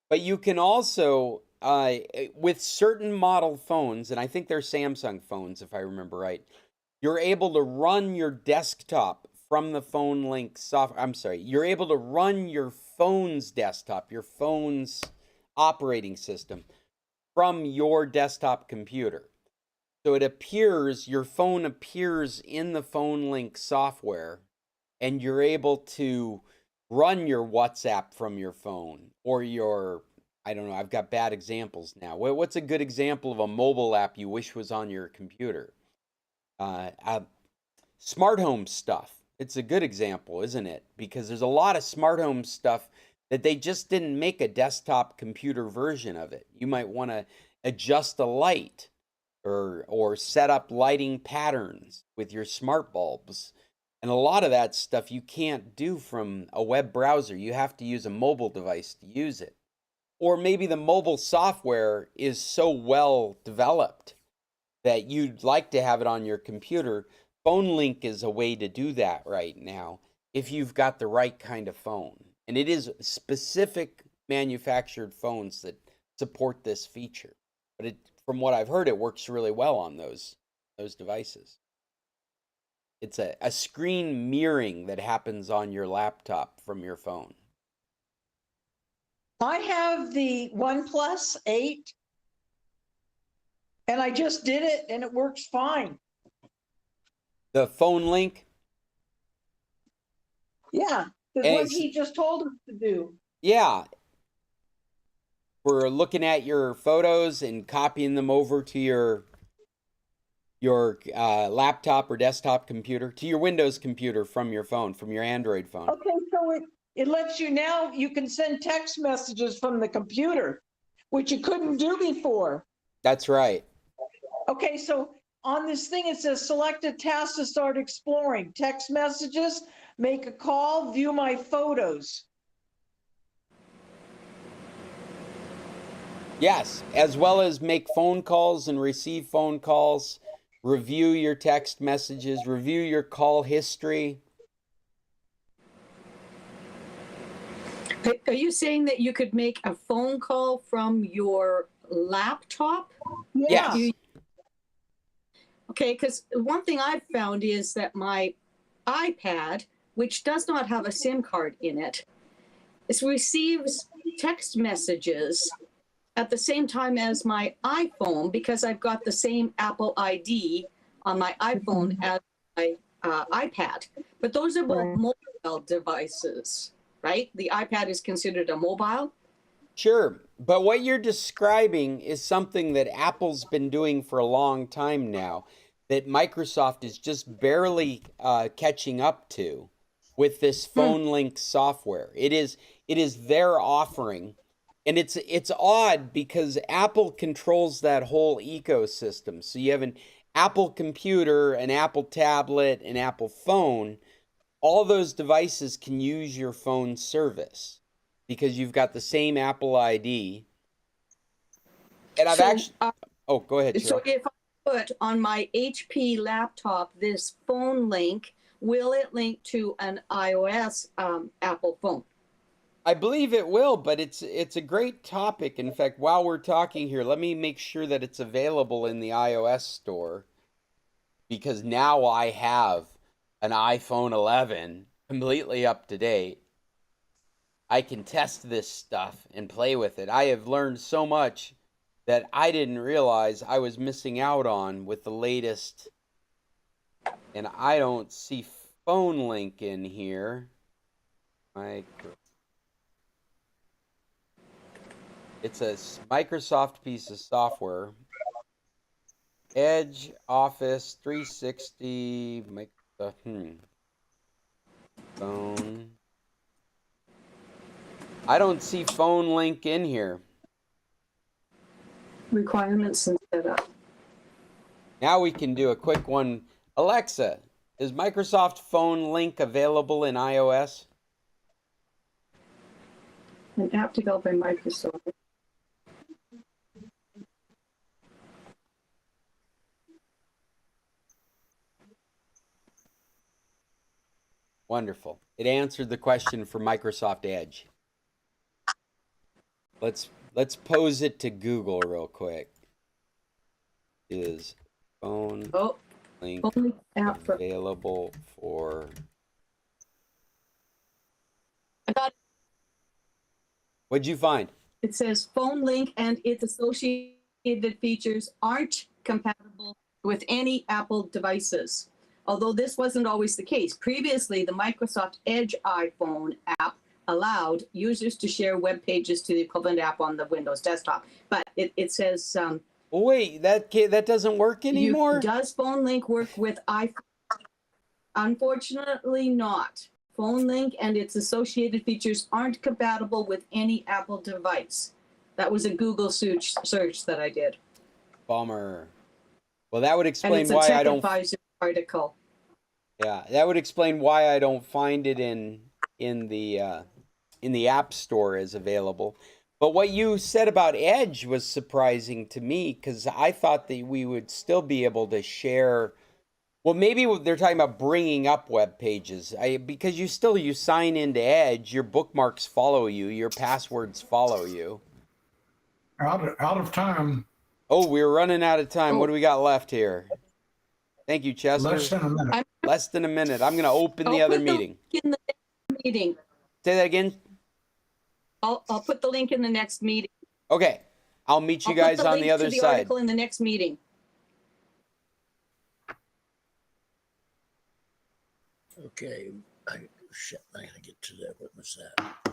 But you can also with certain model phones, and I think they're Samsung phones, if I remember right, you're able to run your desktop from the phone link software. I'm sorry, you're able to run your phone's desktop, your phone's operating system from your desktop computer. So it appears, your phone appears in the phone link software, and you're able to run your WhatsApp from your phone, or your, I don't know, I've got bad examples now. What's a good example of a mobile app you wish was on your computer? Smart home stuff. It's a good example, isn't it? Because there's a lot of smart home stuff that they just didn't make a desktop computer version of it. You might want to adjust a light, or set up lighting patterns with your smart bulbs. And a lot of that stuff you can't do from a web browser. You have to use a mobile device to use it. Or maybe the mobile software is so well developed that you'd like to have it on your computer. PhoneLink is a way to do that right now if you've got the right kind of phone. And it is specific manufactured phones that support this feature. But from what I've heard, it works really well on those devices. It's a screen mirroring that happens on your laptop from your phone. I have the OnePlus 8, and I just did it, and it works fine. The phone link? Yeah, that's what he just told us to do. Yeah. We're looking at your photos and copying them over to your laptop or desktop computer, to your Windows computer from your phone, from your Android phone. Okay, so it lets you now, you can send text messages from the computer, which you couldn't do before. That's right. Okay, so on this thing, it says select a task to start exploring. Text messages, make a call, view my photos. Yes, as well as make phone calls and receive phone calls, review your text messages, review your call history. Are you saying that you could make a phone call from your laptop? Yeah. Yes. Okay, because one thing I've found is that my iPad, which does not have a SIM card in it, receives text messages at the same time as my iPhone, because I've got the same Apple ID on my iPhone as my iPad. But those are both mobile devices, right? The iPad is considered a mobile. Sure, but what you're describing is something that Apple's been doing for a long time now, that Microsoft is just barely catching up to with this phone link software. It is their offering, and it's odd because Apple controls that whole ecosystem. So you have an Apple computer, an Apple tablet, an Apple phone. All those devices can use your phone service because you've got the same Apple ID. And I've oh, go ahead, Cheryl. So if I put on my HP laptop this phone link, will it link to an iOS Apple phone? I believe it will, but it's a great topic. In fact, while we're talking here, let me make sure that it's available in the iOS store, because now I have an iPhone 11 completely up to date. I can test this stuff and play with it. I have learned so much that I didn't realize I was missing out on with the latest. And I don't see phone link in here. It's a Microsoft piece of software. Edge, Office 360, phone. I don't see phone link in here. Requirements and setup. Now we can do a quick one. Alexa, is Microsoft phone link available in iOS? An app developed by Microsoft. Wonderful. It answered the question for Microsoft Edge. Let's let's pose it to Google real quick. Is phone Oh, link phone app for, available for? I got What'd you find? it says phone link and its associated features aren't compatible with any Apple devices. Although this wasn't always the case. Previously, the Microsoft Edge iPhone app allowed users to share web pages to the equivalent app on the Windows desktop. But it says, Oh, wait, that doesn't work anymore? does phone link work with iPhone? Unfortunately not. Phone link and its associated features aren't compatible with any Apple device. That was a Google search that I did. Bummer. Well, that would And explain it's a why I Tech don't. Advisor article. Yeah, that would explain why I don't find it in the App Store as available. But what you said about Edge was surprising to me because I thought that we would still be able to share. Well, maybe they're talking about bringing up web pages. Because you sign into Edge, your bookmarks follow you, your passwords follow you. Out of time. Oh, we're running out of time. What do we got left here? Thank you, Chester. Less than a minute. Less than a minute. I'm going to open the other meeting. In the next meeting. Say that again. I'll put the link in the next meeting. Okay. I'll meet you guys on the other the side. article in the next meeting. Okay. Shit, I gotta get to that. What was that?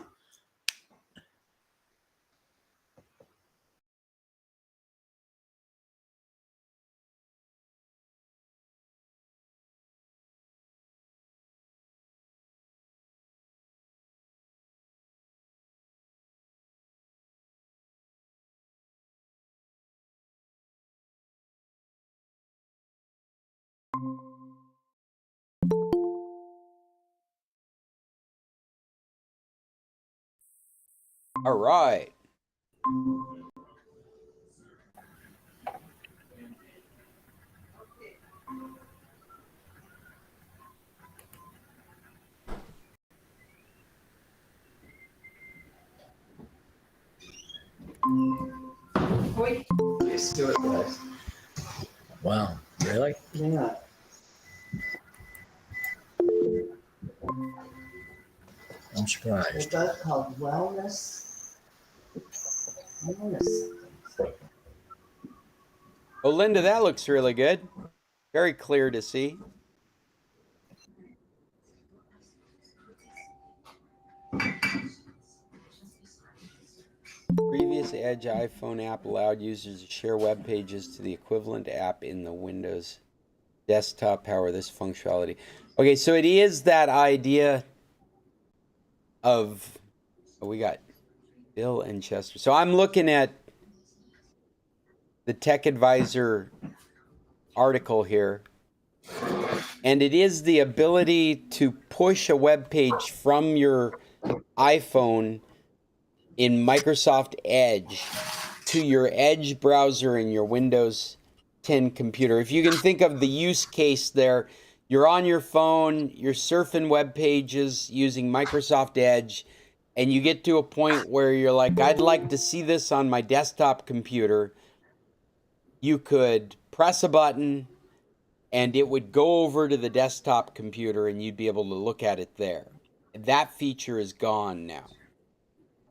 All right. Let's do it, guys. Wow, really? Yeah. I'm surprised. It's called wellness. Wellness. Oh, Linda, that looks really good. Very clear to see. Previous Edge iPhone app allowed users to share web pages to the equivalent app in the Windows desktop. However, this functionality. Okay, so it is that idea of. Oh, we got Bill and Chester. So I'm looking at the Tech Advisor article here. And it is the ability to push a web page from your iPhone in Microsoft Edge to your Edge browser in your Windows 10 computer. If you can think of the use case there, you're on your phone, you're surfing web pages using Microsoft Edge, and you get to a point where you're like, I'd like to see this on my desktop computer. You could press a button and it would go over to the desktop computer and you'd be able to look at it there. That feature is gone now.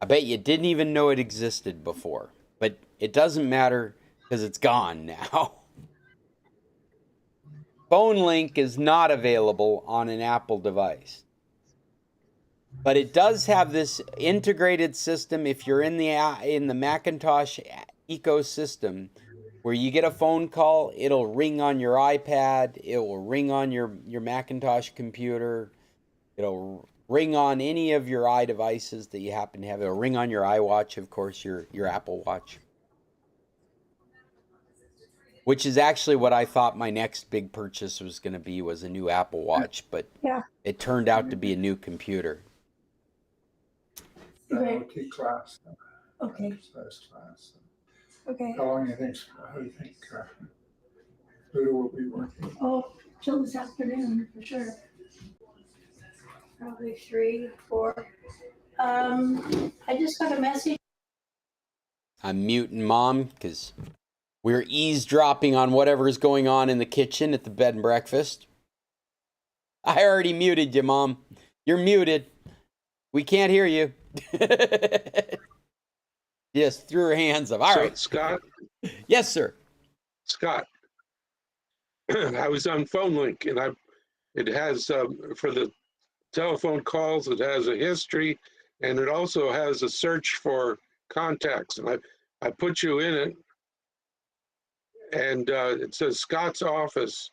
I bet you didn't even know it existed before, but it doesn't matter because it's gone now. Phone Link is not available on an Apple device. But it does have this integrated system if you're in the Macintosh ecosystem where you get a phone call, it'll ring on your iPad, it will ring on your Macintosh computer, it'll ring on any of your iDevices that you happen to have. It'll ring on your iWatch, of course, your Apple Watch. Which is actually what I thought my next big purchase was going to be, was a new Apple Watch, but it turned out to be a new computer. The OT class. Okay. Exercise class. Okay. How do you think Ludo will be working? Oh, till this afternoon for sure. Probably 3, 4. I just got a message I'm muting Mom because we're eavesdropping on whatever is going on in the kitchen at the bed and breakfast. I already muted you, Mom. You're muted. We can't hear you. Yes, threw her hands up. All So, right. Scott, Yes, sir. Scott, I was on Phone Link, and it has for the telephone calls, it has a history, and it also has a search for contacts. And I put you in it, and it says Scott's office,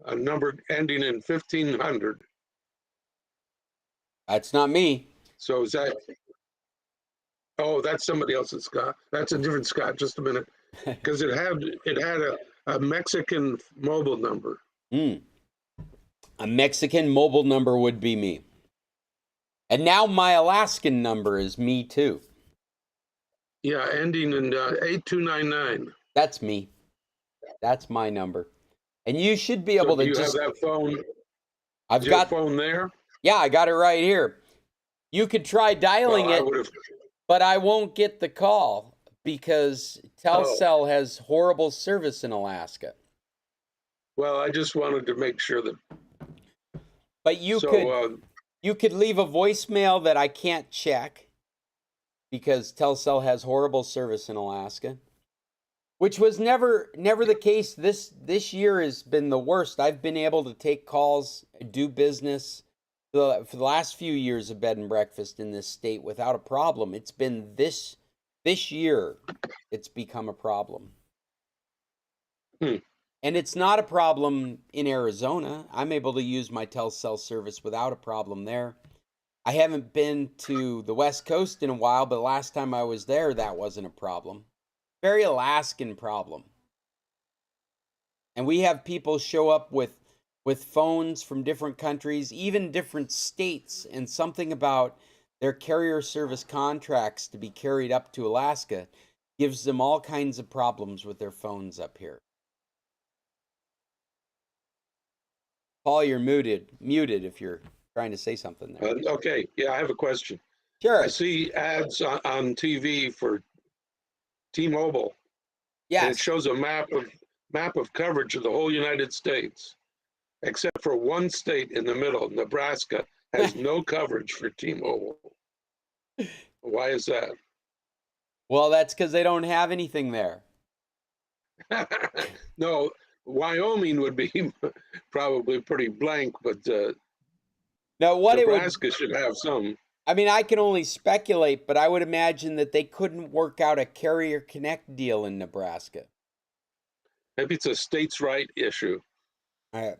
a number ending in 1500. That's not me. So is that? Oh, that's somebody else's Scott. That's a different Scott. Just a minute, because it had a Mexican mobile number. A Mexican mobile number would be me. And now my Alaskan number is me too. Yeah, ending in 8299. That's me. That's my number. And you should be able So to do you just... have that phone? I've Is your got... phone there? Yeah, I got it right here. You could try dialing Well, I it, would've- but I won't get the call because Telcel has horrible service in Alaska. Well, I just wanted to make sure that. But you could leave a voicemail that I can't check because Telcel has horrible service in Alaska, which was never the case. This year has been the worst. I've been able to take calls, do business for the last few years of bed and breakfast in this state without a problem. It's been this year it's become a problem. And it's not a problem in Arizona. I'm able to use my Telcel service without a problem there. I haven't been to the West Coast in a while, but last time I was there, that wasn't a problem. Very Alaskan problem. And we have people show up with phones from different countries, even different states, and something about their carrier service contracts to be carried up to Alaska gives them all kinds of problems with their phones up here. Paul, you're muted if you're trying to say something there. Okay, yeah, I have a question. Sure. I see ads on TV for T-Mobile. Yes. And it shows a map of coverage of the whole United States, except for one state in the middle, Nebraska, has no coverage for T-Mobile. Why is that? Well, that's because they don't have anything there. No, Wyoming would be probably pretty blank, but Now, Nebraska should have some. I mean, I can only speculate, but I would imagine that they couldn't work out a carrier connect deal in Nebraska. Maybe it's a states' right issue. Yeah,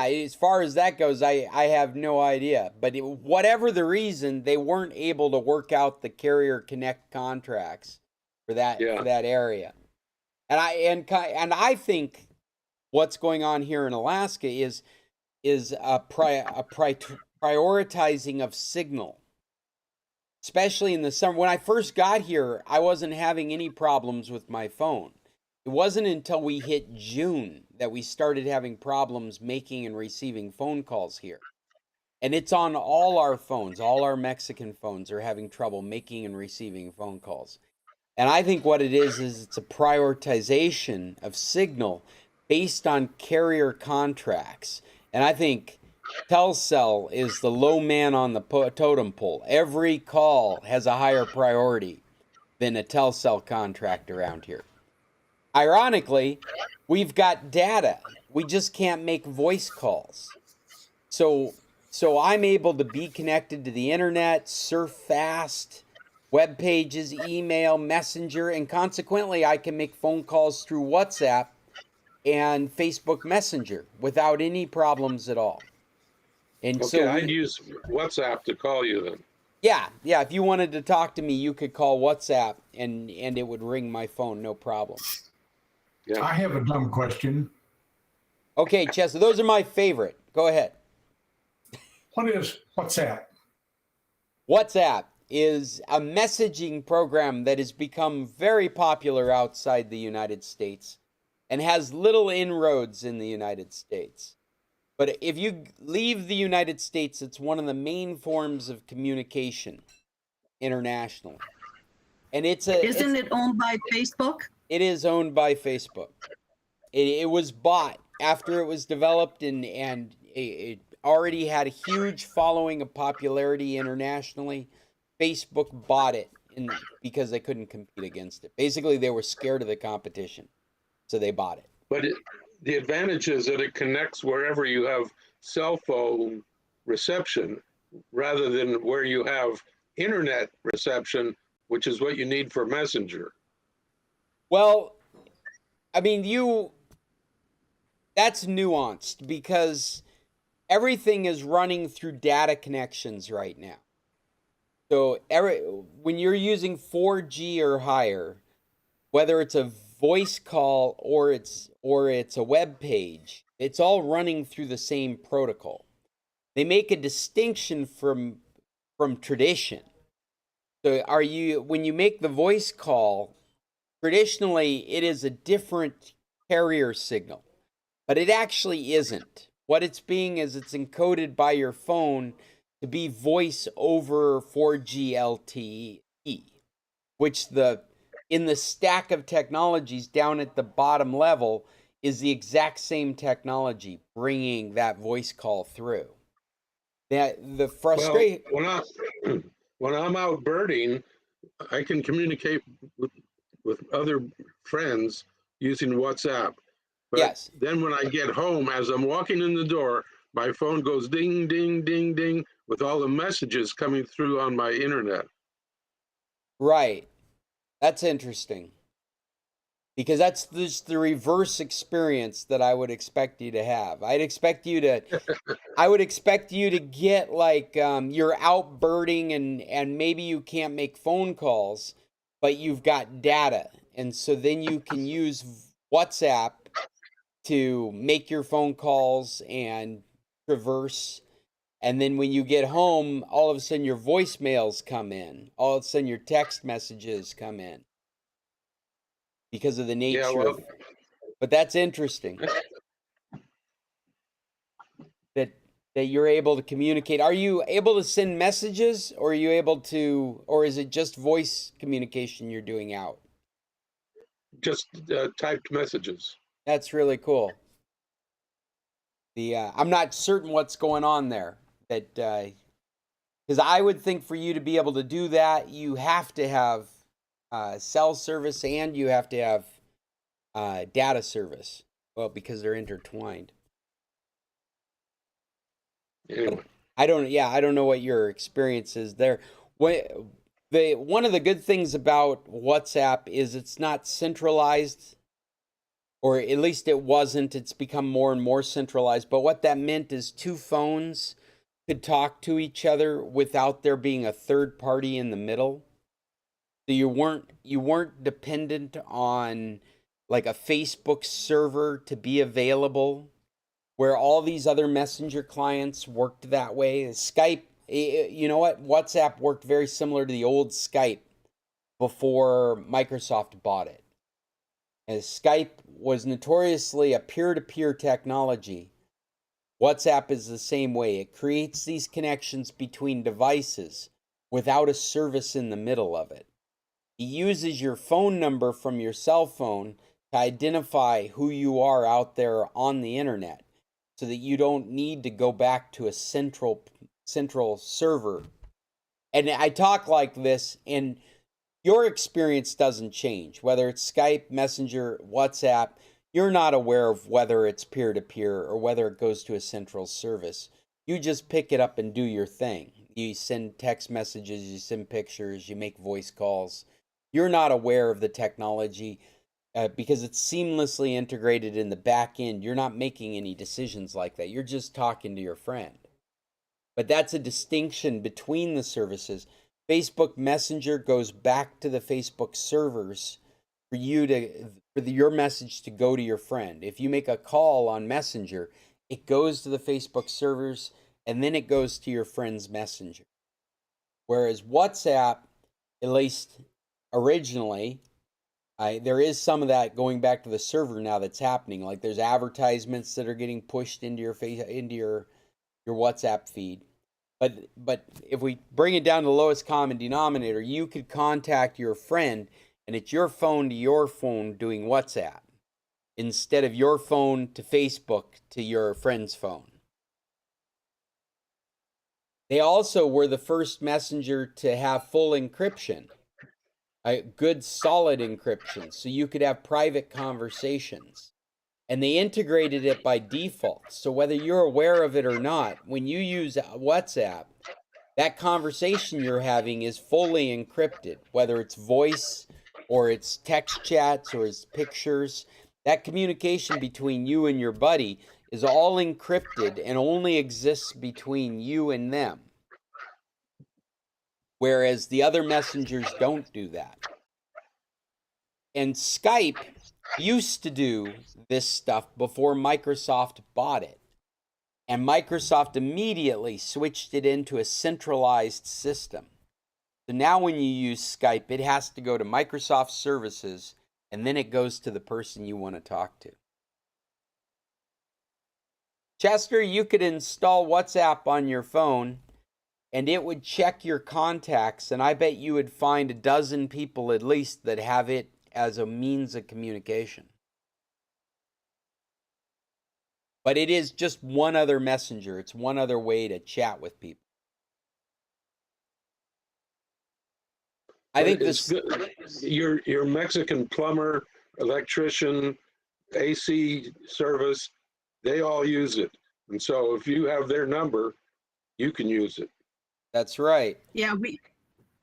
as far as that goes, I have no idea. But whatever the reason, they weren't able to work out the carrier connect contracts for that area. And I think what's going on here in Alaska is a prioritizing of signal, especially in the summer. When I first got here, I wasn't having any problems with my phone. It wasn't until we hit June that we started having problems making and receiving phone calls here. And it's on all our phones. All our Mexican phones are having trouble making and receiving phone calls. And I think what it is it's a prioritization of signal based on carrier contracts. And I think Telcel is the low man on the totem pole. Every call has a higher priority than a Telcel contract around here. Ironically, we've got data. We just can't make voice calls. So I'm able to be connected to the internet, surf fast, web pages, email, messenger, and consequently I can make phone calls through WhatsApp and Facebook Messenger without any problems at all. And Okay, I'd use WhatsApp to call you then. Yeah. If you wanted to talk to me, you could call WhatsApp and it would ring my phone, no problem. Yeah. I have a dumb question. Okay, Chester, those are my favorite. Go ahead. What is WhatsApp? WhatsApp is a messaging program that has become very popular outside the United States and has little inroads in the United States. But if you leave the United States, it's one of the main forms of communication internationally. And Isn't it owned by Facebook? It is owned by Facebook. It was bought after it was developed, and it already had a huge following of popularity internationally. Facebook bought it because they couldn't compete against it. Basically, they were scared of the competition, so they bought it. But the advantage is that it connects wherever you have cell phone reception rather than where you have internet reception, which is what you need for Messenger. Well, I mean, that's nuanced because everything is running through data connections right now. So when you're using 4G or higher, whether it's a voice call or it's a web page, it's all running through the same protocol. They make a distinction from tradition. So when you make the voice call, traditionally it is a different carrier signal, but it actually isn't. What it's being is it's encoded by your phone to be voice over 4G LTE, which in the stack of technologies down at the bottom level is the exact same technology bringing that voice call through. The frustration. Well, when I'm out birding, I can communicate with other friends using WhatsApp. But Yes. then when I get home, as I'm walking in the door, my phone goes ding, ding, ding, ding with all the messages coming through on my internet. Right. That's interesting. Because that's just the reverse experience that I would expect you to have. I would expect you to get like you're out birding and maybe you can't make phone calls, but you've got data. And so then you can use WhatsApp to make your phone calls and traverse. And then when you get home, all of a sudden your voicemails come in. All of a sudden your text messages come in. Because of the nature of, but that's interesting that you're able to communicate. Are you able to send messages, or are you able to, or is it just voice communication you're doing out? Just typed messages. That's really cool. I'm not certain what's going on there. That because I would think for you to be able to do that, you have to have cell service and you have to have data service. Well, because they're intertwined. Anyway. I don't know what your experience is there. One of the good things about WhatsApp is it's not centralized, or at least it wasn't. It's become more and more centralized. But what that meant is two phones could talk to each other without there being a third party in the middle. So you weren't dependent on like a Facebook server to be available, where all these other messenger clients worked that way. Skype, you know what? WhatsApp worked very similar to the old Skype before Microsoft bought it. As Skype was notoriously a peer-to-peer technology, WhatsApp is the same way. It creates these connections between devices without a service in the middle of it. It uses your phone number from your cell phone to identify who you are out there on the internet, so that you don't need to go back to a central server. And I talk like this, and your experience doesn't change. Whether it's Skype, Messenger, WhatsApp, you're not aware of whether it's peer-to-peer or whether it goes to a central service. You just pick it up and do your thing. You send text messages, you send pictures, you make voice calls. You're not aware of the technology because it's seamlessly integrated in the back end. You're not making any decisions like that. You're just talking to your friend. But that's a distinction between the services. Facebook Messenger goes back to the Facebook servers for your message to go to your friend. If you make a call on Messenger, it goes to the Facebook servers and then it goes to your friend's Messenger. Whereas WhatsApp, at least originally, there is some of that going back to the server now that's happening. Like there's advertisements that are getting pushed into your WhatsApp feed. But if we bring it down to the lowest common denominator, you could contact your friend, and it's your phone to your phone doing WhatsApp instead of your phone to Facebook to your friend's phone. They also were the first messenger to have full encryption, a good solid encryption, so you could have private conversations. And they integrated it by default. So whether you're aware of it or not, when you use WhatsApp, that conversation you're having is fully encrypted, whether it's voice or it's text chats or it's pictures. That communication between you and your buddy is all encrypted and only exists between you and them. Whereas the other messengers don't do that. And Skype used to do this stuff before Microsoft bought it. And Microsoft immediately switched it into a centralized system. So now when you use Skype, it has to go to Microsoft services, and then it goes to the person you want to talk to. Chester, you could install WhatsApp on your phone, and it would check your contacts, and I bet you would find a dozen people at least that have it as a means of communication. But it is just one other messenger. It's one other way to chat with people. I think this. Your Mexican plumber, electrician, AC service, they all use it. And so if you have their number, you can use it. That's right. Yeah,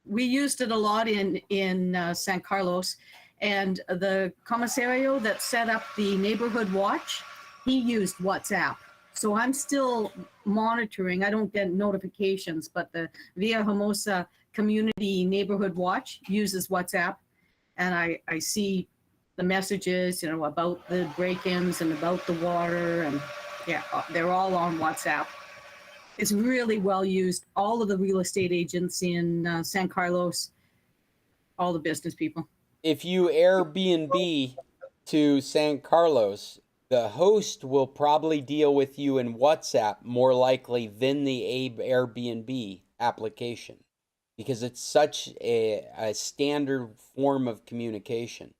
we used it a lot in San Carlos, and the comisario that set up the neighborhood watch, he used WhatsApp. So I'm still monitoring. I don't get notifications, but the Via Hermosa Community Neighborhood Watch uses WhatsApp, and I see the messages, about the break-ins and about the water, and yeah, they're all on WhatsApp. It's really well used. All of the real estate agents in San Carlos, all the business people. If you Airbnb to San Carlos, the host will probably deal with you in WhatsApp more likely than the Airbnb application, because it's such a standard form of communication.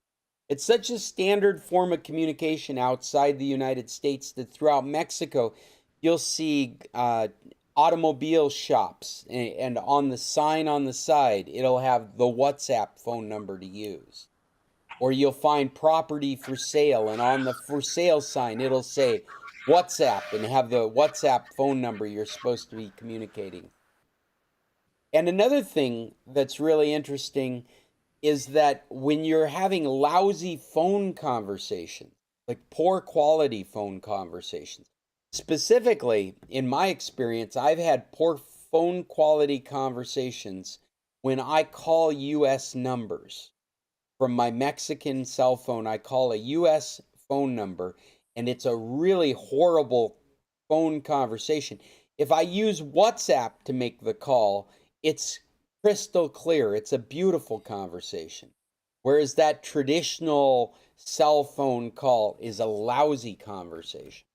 It's such a standard form of communication outside the United States that throughout Mexico, you'll see automobile shops, and on the sign on the side, it'll have the WhatsApp phone number to use. Or you'll find property for sale, and on the for sale sign, it'll say WhatsApp and have the WhatsApp phone number you're supposed to be communicating. And another thing that's really interesting is that when you're having lousy phone conversations, like poor quality phone conversations, specifically, in my experience, I've had poor phone quality conversations when I call U.S. numbers. From my Mexican cell phone, I call a U.S. phone number, and it's a really horrible phone conversation. If I use WhatsApp to make the call, it's crystal clear. It's a beautiful conversation. Whereas that traditional cell phone call is a lousy conversation.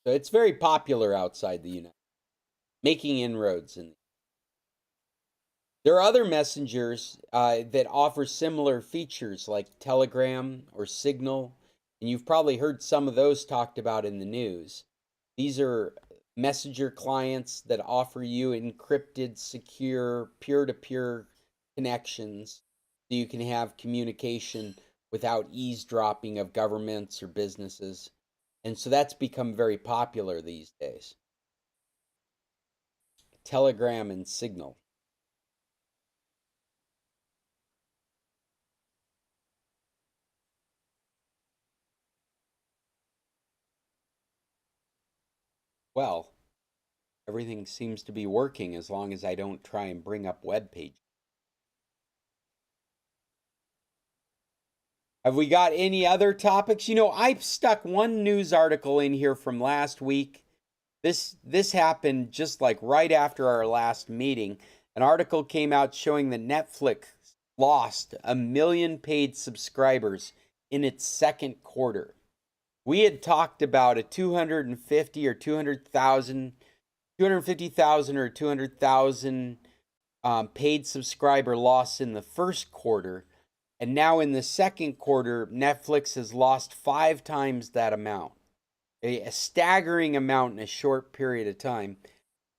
So it's very popular outside the United States, making inroads in. There are other messengers that offer similar features like Telegram or Signal, and you've probably heard some of those talked about in the news. These are messenger clients that offer you encrypted, secure, peer-to-peer connections so you can have communication without eavesdropping of governments or businesses. And so that's become very popular these days. Telegram and Signal. Well, everything seems to be working as long as I don't try and bring up web pages. Have we got any other topics? I've stuck one news article in here from last week. This happened just like right after our last meeting. An article came out showing that Netflix lost 1 million paid subscribers in its second quarter, we had talked about a 250 or 200,000, 250,000 or 200,000 paid subscriber loss in the first quarter. And now in the second quarter, Netflix has lost 5 times that amount, a staggering amount in a short period of time.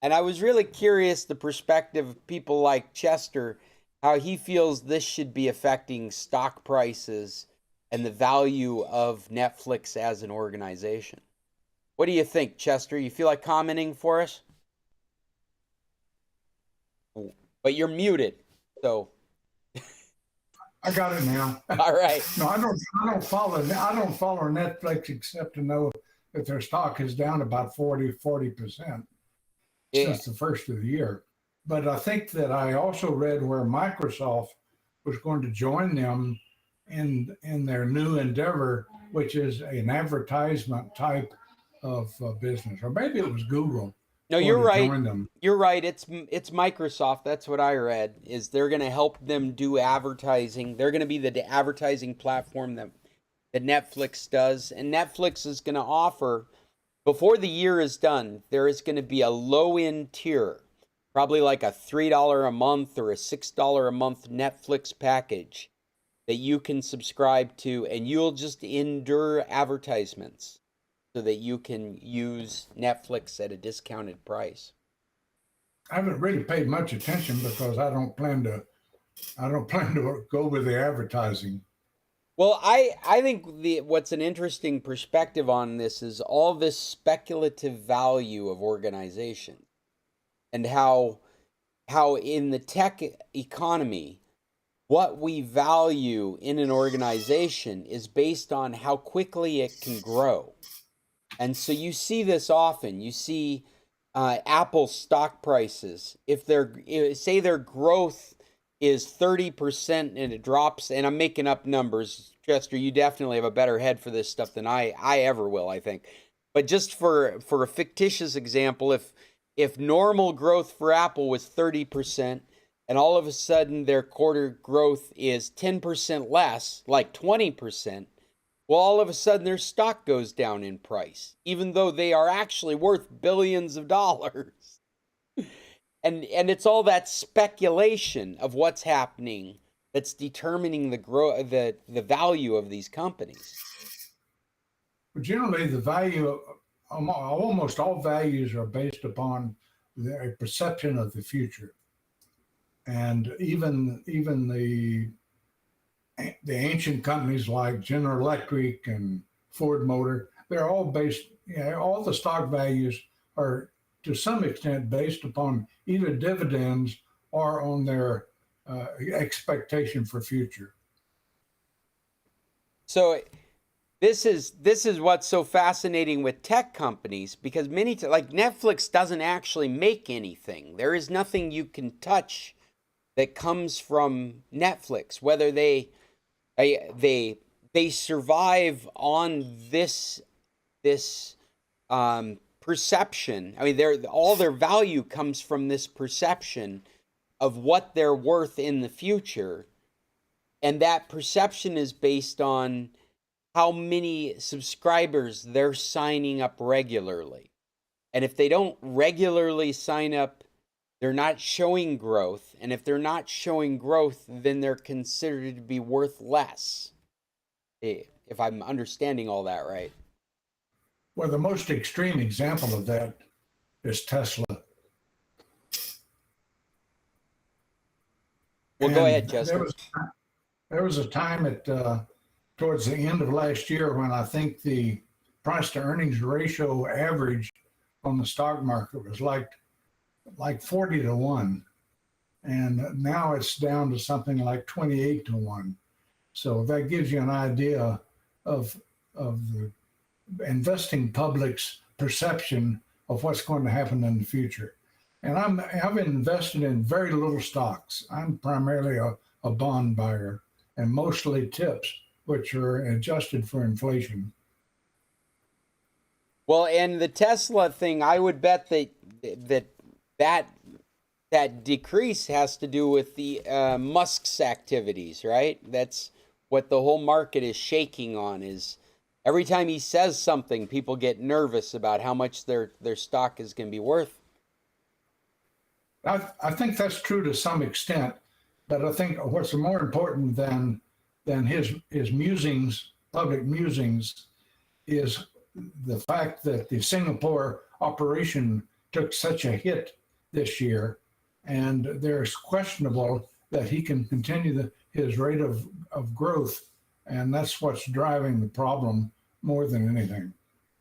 And I was really curious the perspective of people like Chester, how he feels this should be affecting stock prices and the value of Netflix as an organization. What do you think, Chester? You feel like commenting for us? But you're muted, so. I got it now. All right. No, I don't follow Netflix except to know that their stock is down about 40% since the first of the year. But I think that I also read where Microsoft was going to join them in their new endeavor, which is an advertisement type of business, or maybe it was Google. No, you're right. Join them. You're right. It's Microsoft. That's what I read. Is they're going to help them do advertising. They're going to be the advertising platform that Netflix does, and Netflix is going to offer, before the year is done, there is going to be a low-end tier, probably like a $3 a month or a $6 a month Netflix package that you can subscribe to, and you'll just endure advertisements so that you can use Netflix at a discounted price. I haven't really paid much attention because I don't plan to go with the advertising. Well, I think what's an interesting perspective on this is all this speculative value of organization, and how in the tech economy, what we value in an organization is based on how quickly it can grow. And so you see this often. You see Apple stock prices. If say their growth is 30% and it drops, and I'm making up numbers, Chester, you definitely have a better head for this stuff than I ever will, I think. But just for a fictitious example, if normal growth for Apple was 30%, and all of a sudden their quarter growth is 10% less, like 20%, well, all of a sudden their stock goes down in price, even though they are actually worth billions of dollars. And it's all that speculation of what's happening that's determining the value of these companies. But generally, the value, almost all values are based upon a perception of the future. And even the ancient companies like General Electric and Ford Motor, they're all based, all the stock values are to some extent based upon either dividends or on their expectation for future. So this is what's so fascinating with tech companies, because like Netflix doesn't actually make anything. There is nothing you can touch that comes from Netflix, whether they survive on this perception. I mean, all their value comes from this perception of what they're worth in the future, and that perception is based on how many subscribers they're signing up regularly. And if they don't regularly sign up, they're not showing growth. And if they're not showing growth, then they're considered to be worth less. If I'm understanding all that right. Well, the most extreme example of that is Tesla. Well, go ahead, Chester. There was a time towards the end of last year when I think the price to earnings ratio average on the stock market was like 40 to 1. And now it's down to something like 28 to 1. So that gives you an idea of the investing public's perception of what's going to happen in the future. And I've invested in very little stocks. I'm primarily a bond buyer, and mostly tips, which are adjusted for inflation. Well, and the Tesla thing, I would bet that decrease has to do with the Musk's activities, right? That's what the whole market is shaking on, is Every time he says something, people get nervous about how much their stock is going to be worth. I think that's true to some extent, but I think what's more important than his musings, public musings, is the fact that the Singapore operation took such a hit this year, and there's questionable that he can continue his rate of growth, and that's what's driving the problem more than anything.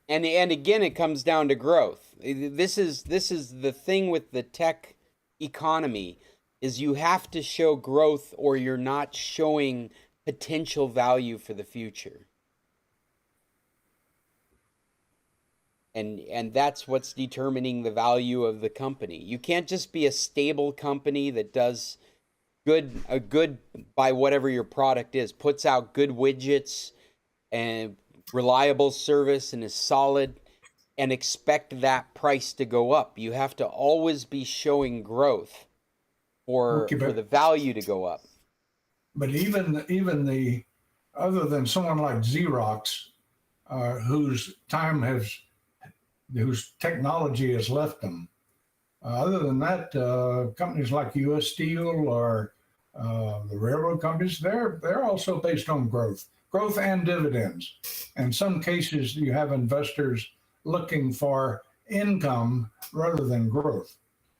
And again, it comes down to growth. This is the thing with the tech economy, is you have to show growth or you're not showing potential value for the future. And that's what's determining the value of the company. You can't just be a stable company that does good by whatever your product is, puts out good widgets and reliable service and is solid, and expect that price to go up. You have to always be showing growth for the value to go up. But even the other than someone like Xerox, whose technology has left them. Other than that, companies like U.S. Steel or the railroad companies, they're also based on growth and dividends. In some cases, you have investors looking for income rather than growth,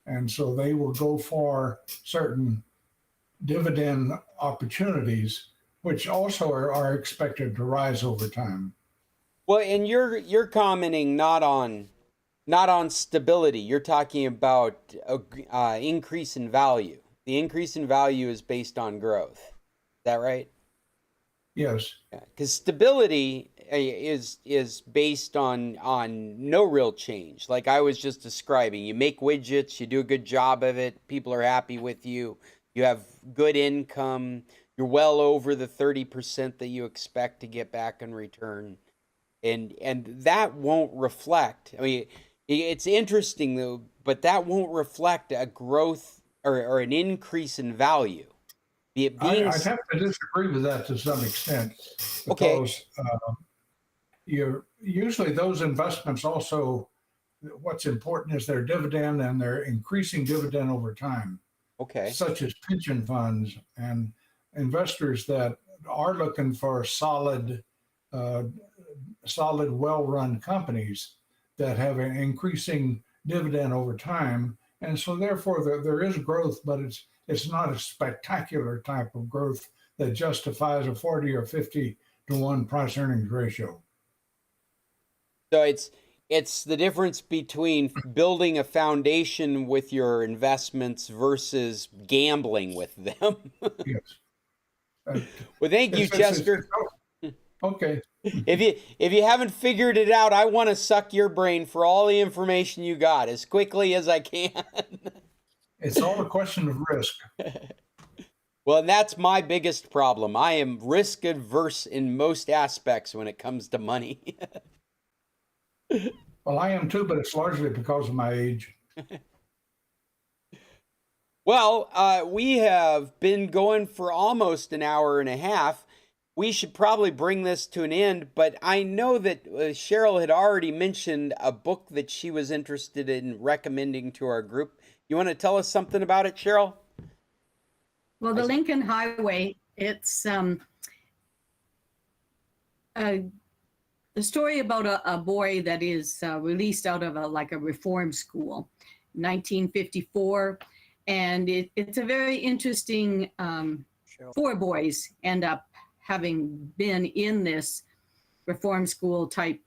and so they will go for certain dividend opportunities, which also are expected to rise over time. Well, and you're commenting not on stability. You're talking about increase in value. The increase in value is based on growth. Is that right? Yes. Because stability is based on no real change. Like I was just describing, you make widgets, you do a good job of it, people are happy with you, you have good income, you're well over the 30% that you expect to get back in return. And that won't reflect. I mean, it's interesting though, but that won't reflect a growth or an increase in value. I'd have to disagree with that to some extent, because you're usually those investments also, what's important is their dividend and their increasing dividend over time. Okay. Such as pension funds and investors that are looking for solid, well-run companies that have an increasing dividend over time. And so therefore there is growth, but it's not a spectacular type of growth that justifies a 40 or 50 to 1 price earnings ratio. So it's the difference between building a foundation with your investments versus gambling with them. Yes. Well, thank you, Chester. Okay. If you haven't figured it out, I want to suck your brain for all the information you got as quickly as I can. It's all a question of risk. Well, and that's my biggest problem. I am risk adverse in most aspects when it comes to money. Well, I am too, but it's largely because of my age. Well, we have been going for almost an hour and a half. We should probably bring this to an end, but I know that Cheryl had already mentioned a book that she was interested in recommending to our group. You want to tell us something about it, Cheryl? Well, the Lincoln Highway, it's a story about a boy that is released out of a reform school, 1954. And it's a very interesting, 4 boys end up having been in this reform school type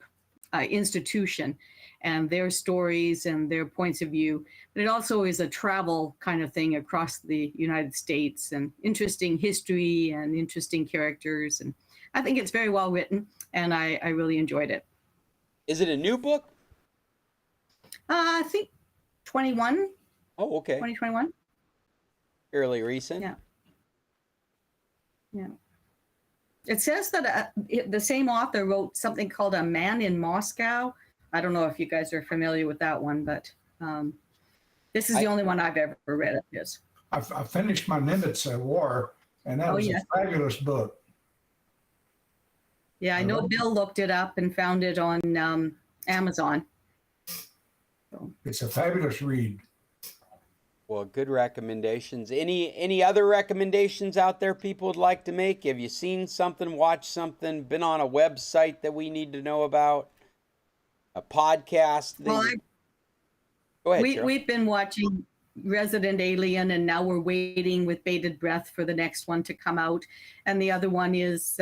institution, and their stories and their points of view. But it also is a travel kind of thing across the United States, and interesting history and interesting characters. And I think it's very well written, and I really enjoyed it. Is it a new book? I think 21. Oh, okay. 2021. Fairly recent. Yeah. Yeah. It says that the same author wrote something called A Man in Moscow. I don't know if you guys are familiar with that one, but this is the only one I've ever read of his. I finished my Nimitz War, and that was a fabulous book. Yeah, I know Bill looked it up and found it on Amazon. It's a fabulous read. Well, good recommendations. Any other recommendations out there people would like to make? Have you seen something, watched something, been on a website that we need to know about? A podcast? Well, Go ahead, Cheryl. we've been watching Resident Alien, and now we're waiting with bated breath for the next one to come out. And the other one is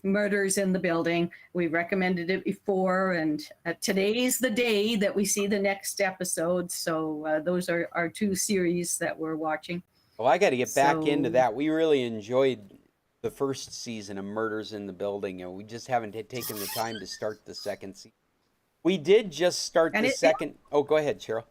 Murders in the Building. We recommended it before, and today's the day that we see the next episode. So those are our two series that we're watching. Well, I got to get back into that. We really enjoyed the first season of Murders in the Building, and we just haven't taken the time to start the second season. We did just start the second. Oh, go ahead, Cheryl.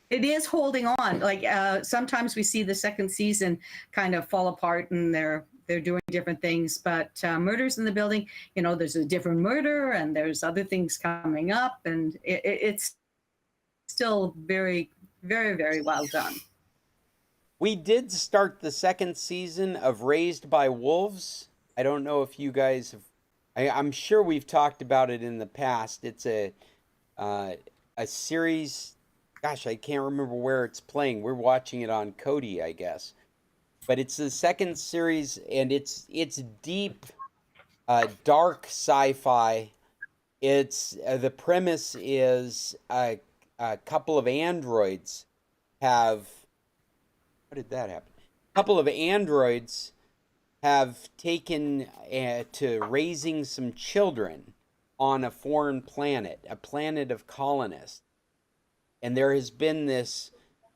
It is holding on. Like sometimes we see the second season kind of fall apart, and they're doing different things. But Murders in the Building, you know, there's a different murder, and there's other things coming up, and it's still very, very, very well done. We did start the second season of Raised by Wolves. I don't know if you guys have. I'm sure we've talked about it in the past. It's a series. Gosh, I can't remember where it's playing. We're watching it on Kodi, I guess. But it's the second series, and it's deep, dark sci-fi. It's the premise is a couple of androids have. How did that happen? A couple of androids have taken to raising some children on a foreign planet, a planet of colonists. And there has been this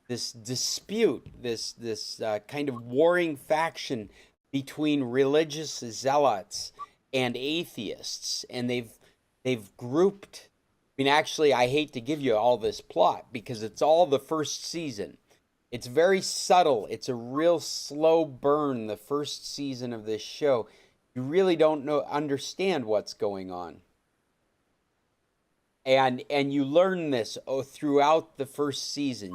dispute, this kind of warring faction between religious zealots and atheists, and they've grouped. I mean, actually, I hate to give you all this plot because it's all the first season. It's very subtle. It's a real slow burn, the first season of this show. You really don't understand what's going on. And you learn this throughout the first season.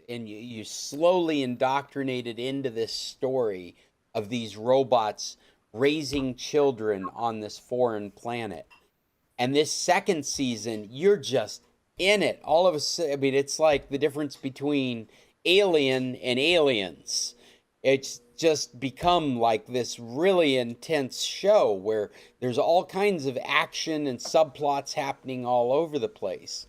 You're slowly indoctrinated into this story of these robots raising children on this foreign planet. And this second season, you're just in it. All of a sudden, I mean, it's like the difference between Alien and Aliens. It's just become like this really intense show where there's all kinds of action and subplots happening all over the place.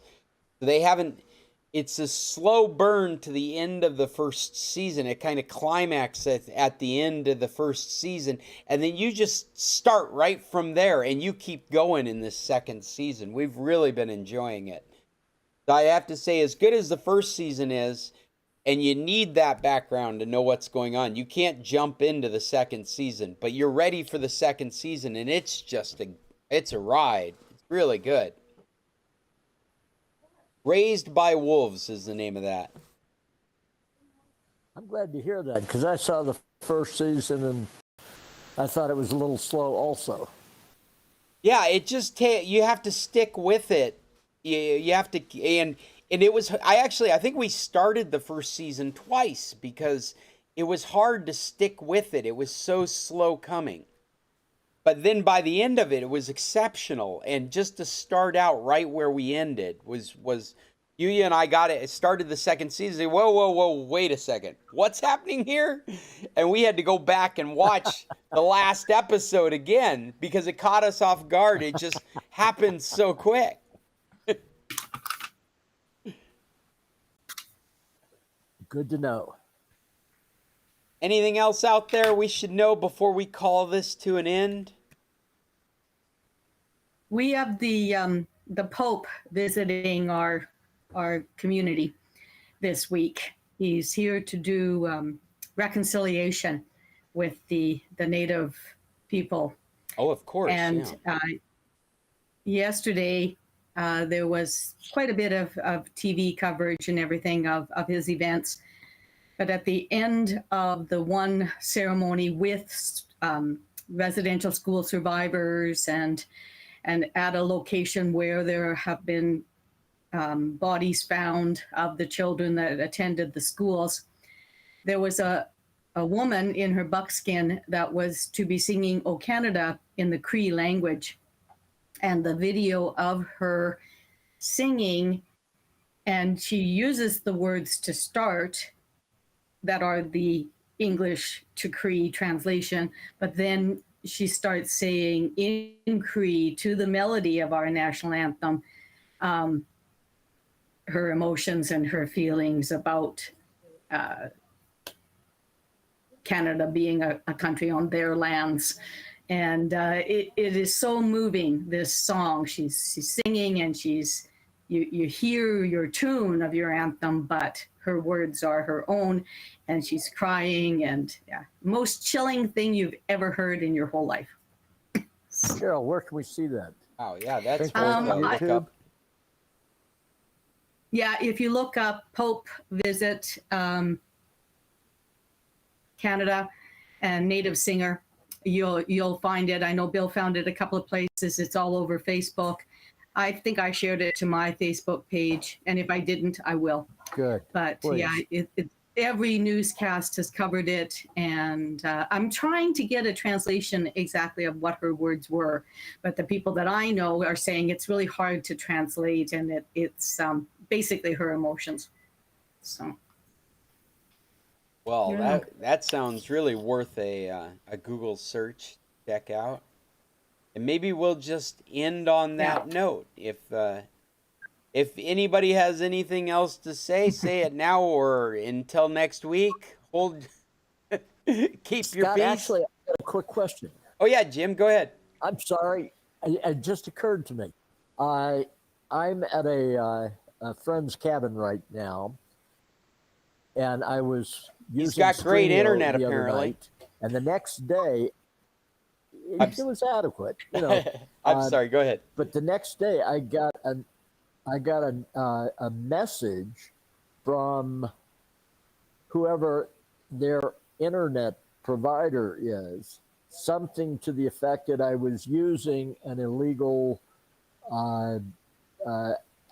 It's a slow burn to the end of the first season. It kind of climaxes at the end of the first season, and then you just start right from there and you keep going in this second season. We've really been enjoying it. I have to say, as good as the first season is, and you need that background to know what's going on. You can't jump into the second season, but you're ready for the second season, and it's a ride. It's really good. Raised by Wolves is the name of that. I'm glad to hear that because I saw the first season and I thought it was a little slow also. Yeah, it just you have to stick with it. You have to And it was, I think we started the first season twice because it was hard to stick with it. It was so slow coming. But then by the end of it, it was exceptional. And just to start out right where we ended was Yuya and I started the second season. Whoa, wait a second. What's happening here? And we had to go back and watch the last episode again because it caught us off guard. It just happened so quick. Good to know. Anything else out there we should know before we call this to an end? We have the Pope visiting our community this week. He's here to do reconciliation with the native people. Oh, of course. And yesterday there was quite a bit of TV coverage and everything of his events. But at the end of the one ceremony with residential school survivors and at a location where there have been bodies found of the children that attended the schools, there was a a woman in her buckskin that was to be singing "O Canada" in the Cree language, and the video of her singing, and she uses the words to start that are the English to Cree translation, but then she starts saying in Cree to the melody of our national anthem, her emotions and her feelings about Canada being a country on their lands. And it is so moving, this song. She's singing, and you hear your tune of your anthem, but her words are her own, and she's crying, and most chilling thing you've ever heard in your whole life. Cheryl, where can we see that? Oh yeah, that's Think worth a look up. Yeah, if you look up Pope Visit Canada and Native Singer, you'll find it. I know Bill found it a couple of places. It's all over Facebook. I think I shared it to my Facebook page, and if I didn't, I will. Good. But Please. yeah, every newscast has covered it, and I'm trying to get a translation exactly of what her words were. But the people that I know are saying it's really hard to translate, and it's basically her emotions. So. Well, Yeah. that sounds really worth a Google search. Check out, and maybe we'll just end on that note. If anybody has anything else to say it now or until next week. Hold, keep your Scott, peace. actually, I got a quick question. Oh yeah, Jim, go ahead. I'm sorry. It just occurred to me. I'm at a friend's cabin right now, and I was using He's got great Streamio internet, the other apparently. night, and the next day, it was adequate. You know, I'm sorry. Go ahead. but the next day, I got a message from whoever their internet provider is, something to the effect that I was using an illegal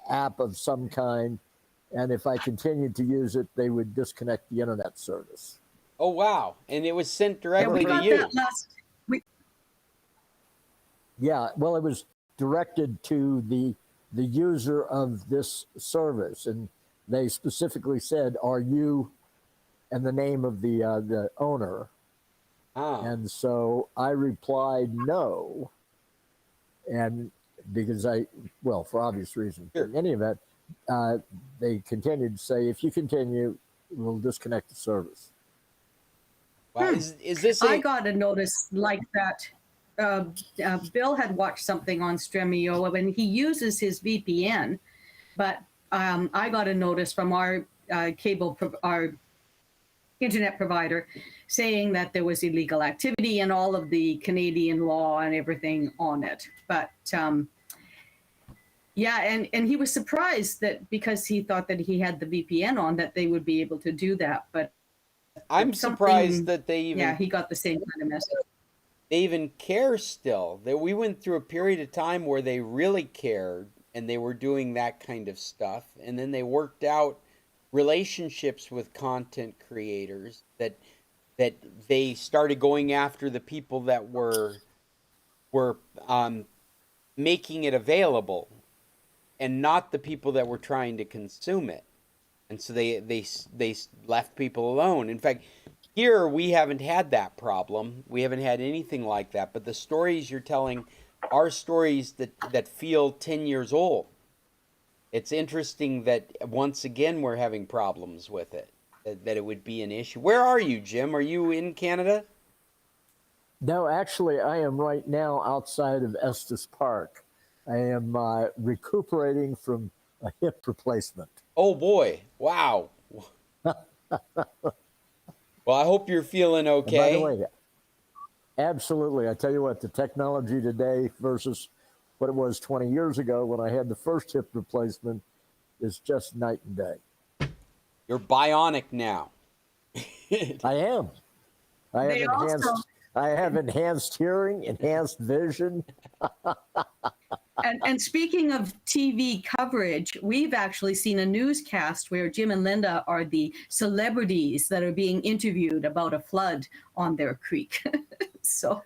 app of some kind, and if I continued to use it, they would disconnect the internet service. Oh wow! And it was sent Yeah, directly we to got you. that last. Yeah, well, it was directed to the user of this service, and they specifically said, "Are you?" and the name of the owner. And so I replied no, and because for obvious reasons. Sure. In any event, they continued to say, "If you continue, we'll disconnect the service." Wow, is this? I got a notice like that. Bill had watched something on Stremio, and he uses his VPN, but I got a notice from our our internet provider saying that there was illegal activity and all of the Canadian law and everything on it. But and he was surprised that because he thought that he had the VPN on that they would be able to do that. But I'm surprised that they even he got the same kind of message. They even care still. That we went through a period of time where they really cared and they were doing that kind of stuff, and then they worked out relationships with content creators that they started going after the people that were making it available and not the people that were trying to consume it. And so they left people alone. In fact, here we haven't had that problem. We haven't had anything like that. But the stories you're telling are stories that feel 10 years old. It's interesting that once again we're having problems with it, that it would be an issue. Where are you, Jim? Are you in Canada? No, actually, I am right now outside of Estes Park. I am recuperating from a hip replacement. Oh boy! Wow. Well, I hope you're feeling okay. And by the way, absolutely. I tell you what, the technology today versus what it was 20 years ago when I had the first hip replacement is just night and day. You're bionic now. I am. I have I have enhanced hearing, enhanced vision. And speaking of TV coverage, we've actually seen a newscast where Jim and Linda are the celebrities that are being interviewed about a flood on their creek. So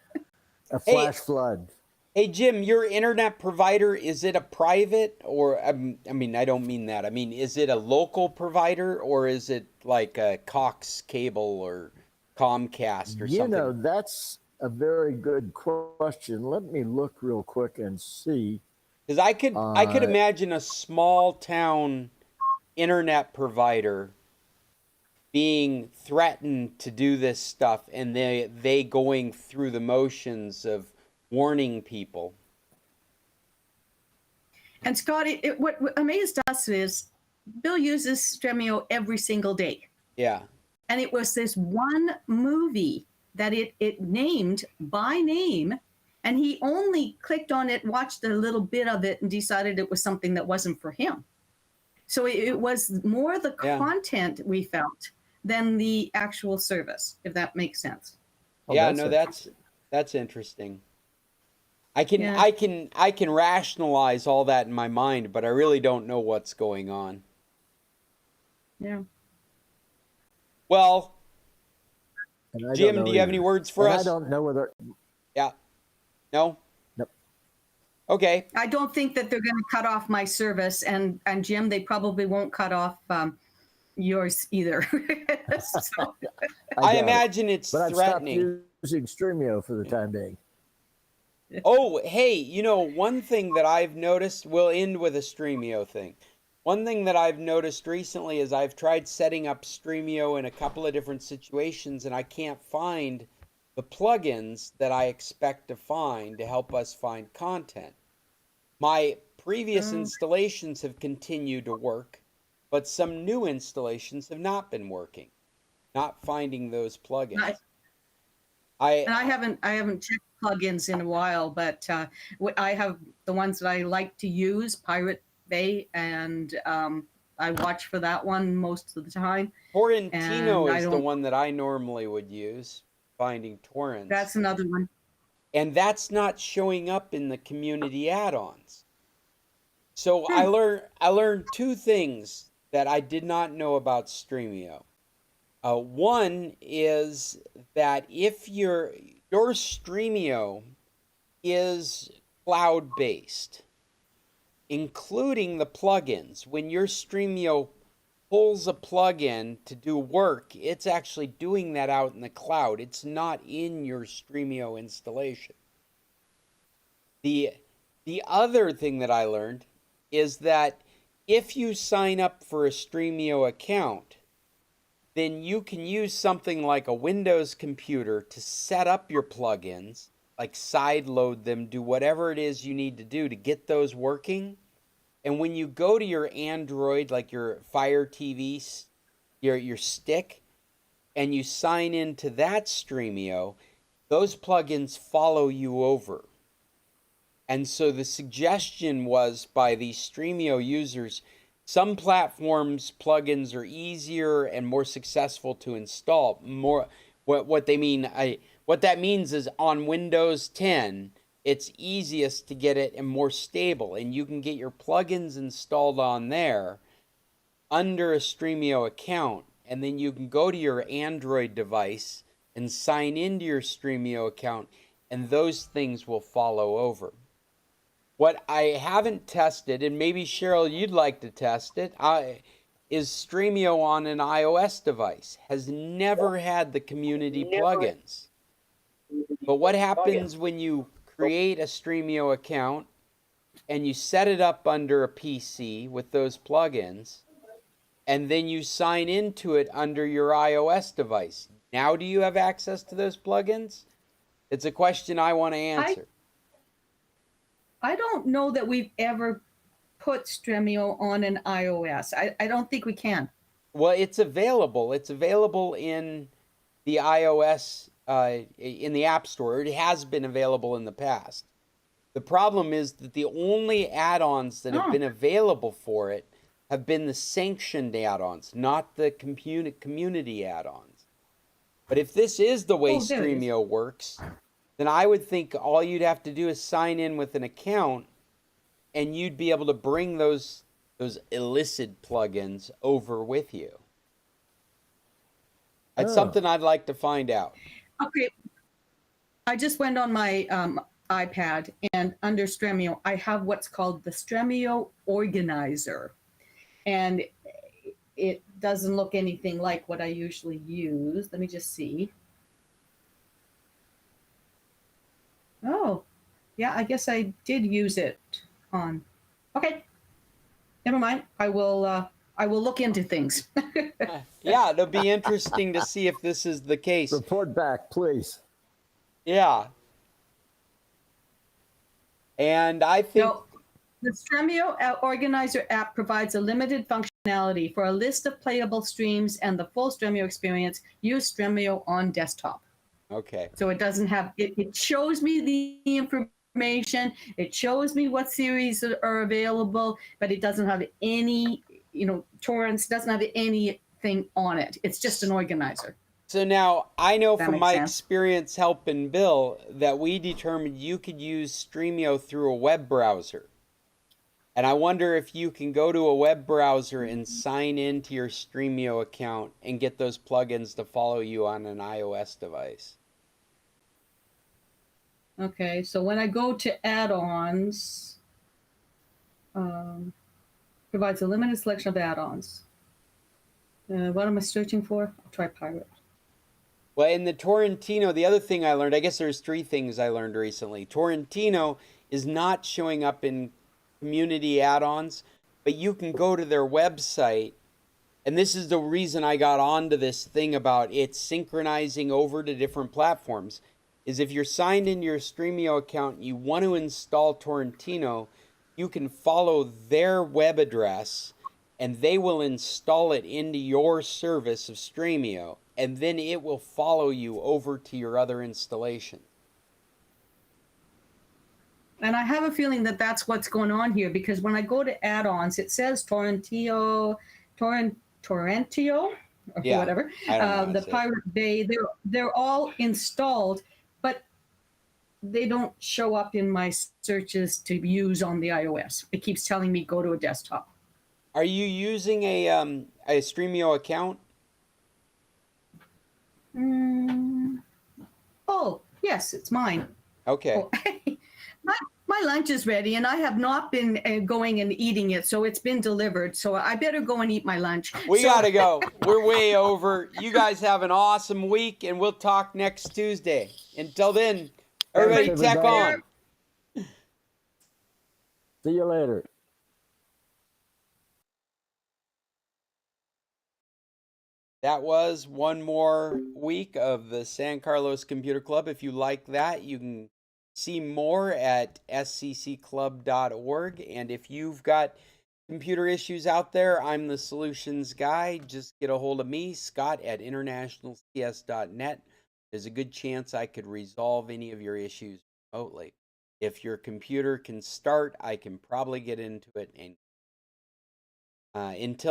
A flash flood. Hey, Jim, your internet provider, is it a private or, I mean, I don't mean that. I mean, is it a local provider or is it like a Cox Cable or Comcast or You something? know, that's a very good question. Let me look real quick and see. Because I could imagine a small town internet provider being threatened to do this stuff and they going through the motions of warning people. And Scott, what amazed us is Bill uses Stremio every single day. Yeah. And it was this one movie that it named by name, and he only clicked on it, watched a little bit of it, and decided it was something that wasn't for him. So it was more the content we felt than the actual service, if that makes sense. Oh, Yeah, no, that's interesting. I can rationalize all that in my mind, but I really don't know what's going on. Yeah. Well, Jim, do do you have any words for us? I don't know whether. Yeah. No? Nope. Okay. I don't think that they're going to cut off my service, and Jim, they probably won't cut off yours either. So. I imagine it's but threatening. I've stopped using Stremio for the time being. Oh, hey, you know, one thing that I've noticed, we'll end with a Stremio thing. One thing that I've noticed recently is I've tried setting up Stremio in a couple of different situations and I can't find the plugins that I expect to find to help us find content. My previous installations have continued to work, but some new installations have not been working. Not finding those plugins. I haven't checked plugins in a while, but I have the ones that I like to use, Pirate Bay, and I watch for that one most of the time. Torrentino is the one that I normally would use, finding torrents. That's another one. And that's not showing up in the community add-ons. So I learned two things that I did not know about Stremio. One is that if your Stremio is cloud-based, including the plugins, when your Stremio pulls a plugin to do work, it's actually doing that out in the cloud. It's not in your Stremio installation. The other thing that I learned is that if you sign up for a Stremio account, then you can use something like a Windows computer to set up your plugins, like sideload them, do whatever it is you need to do to get those working. And when you go to your Android, like your Fire TV, your stick, and you sign into that Stremio, those plugins follow you over. And so the suggestion was by these Stremio users, some platforms plugins are easier and more successful to install. What that means is on Windows 10, it's easiest to get it and more stable, and you can get your plugins installed on there under a Stremio account, and then you can go to your Android device and sign into your Stremio account, and those things will follow over. What I haven't tested, and maybe Cheryl, you'd like to test it, is Stremio on an iOS device. Has never had the community plugins. But what happens when you create a Stremio account and you set it up under a PC with those plugins, and then you sign into it under your iOS device? Now do you have access to those plugins? It's a question I want to answer. I don't know that we've ever put Stremio on an iOS. I don't think we can. Well, it's available. It's available in the iOS, in the App Store. It has been available in the past. The problem is that the only add-ons that have been available for it have been the sanctioned add-ons, not the community add-ons. But if this is the way Oh, there it is. Streamio works, then I would think all you'd have to do is sign in with an account, and you'd be able to bring those illicit plugins over with you. That's something I'd like to find out. Okay. I just went on my iPad, and under Stremio, I have what's called the Stremio Organizer. And it doesn't look anything like what I usually use. Let me just see. Oh, yeah, I guess I did use it on. Okay, never mind. I will look into things. Yeah, it'll be interesting to see if this is the case. Report back, please. Yeah. And I think No, the Stremio Organizer app provides a limited functionality. For a list of playable streams and the full Stremio experience, use Stremio on desktop. okay. So it doesn't have, it shows me the information, it shows me what series are available, but it doesn't have any, torrents, doesn't have anything on it. It's just an organizer. So now I know That from makes my sense. experience helping Bill that we determined you could use Streamio through a web browser. And I wonder if you can go to a web browser and sign into your Streamio account and get those plugins to follow you on an iOS device. Okay, so when I go to add-ons, provides a limited selection of add-ons. What am I searching for? I'll try Pirate. Well, in the Torrentino, the other thing I learned, I guess there's 3 things I learned recently. Torrentino is not showing up in community add-ons, but you can go to their website, and this is the reason I got onto this thing about it synchronizing over to different platforms, is if you're signed into your Streamio account and you want to install Torrentino, you can follow their web address, and they will install it into your service of Streamio, and then it will follow you over to your other installation. And I have a feeling that that's what's going on here, because when I go to add-ons, it says Torrentio, or Yeah, whatever. I don't know how to The say it. Pirate Bay, they're all installed, but they don't show up in my searches to use on the iOS. It keeps telling me go to a desktop. Are you using a Streamio account? Oh, yes, it's mine. Okay. Oh, my lunch is ready, and I have not been going and eating it, so it's been delivered. So I better go and eat my lunch. We gotta go. We're way over. You guys have an awesome week, and we'll talk next Tuesday. Until then, everybody Thanks, tech everybody. on. See you later. That was one more week of the San Carlos Computer Club. If you like that, you can see more at scclub.org. And if you've got computer issues out there, I'm the solutions guy. Just get a hold of me, Scott at internationalcs.net. There's a good chance I could resolve any of your issues remotely. If your computer can start, I can probably get into it. And until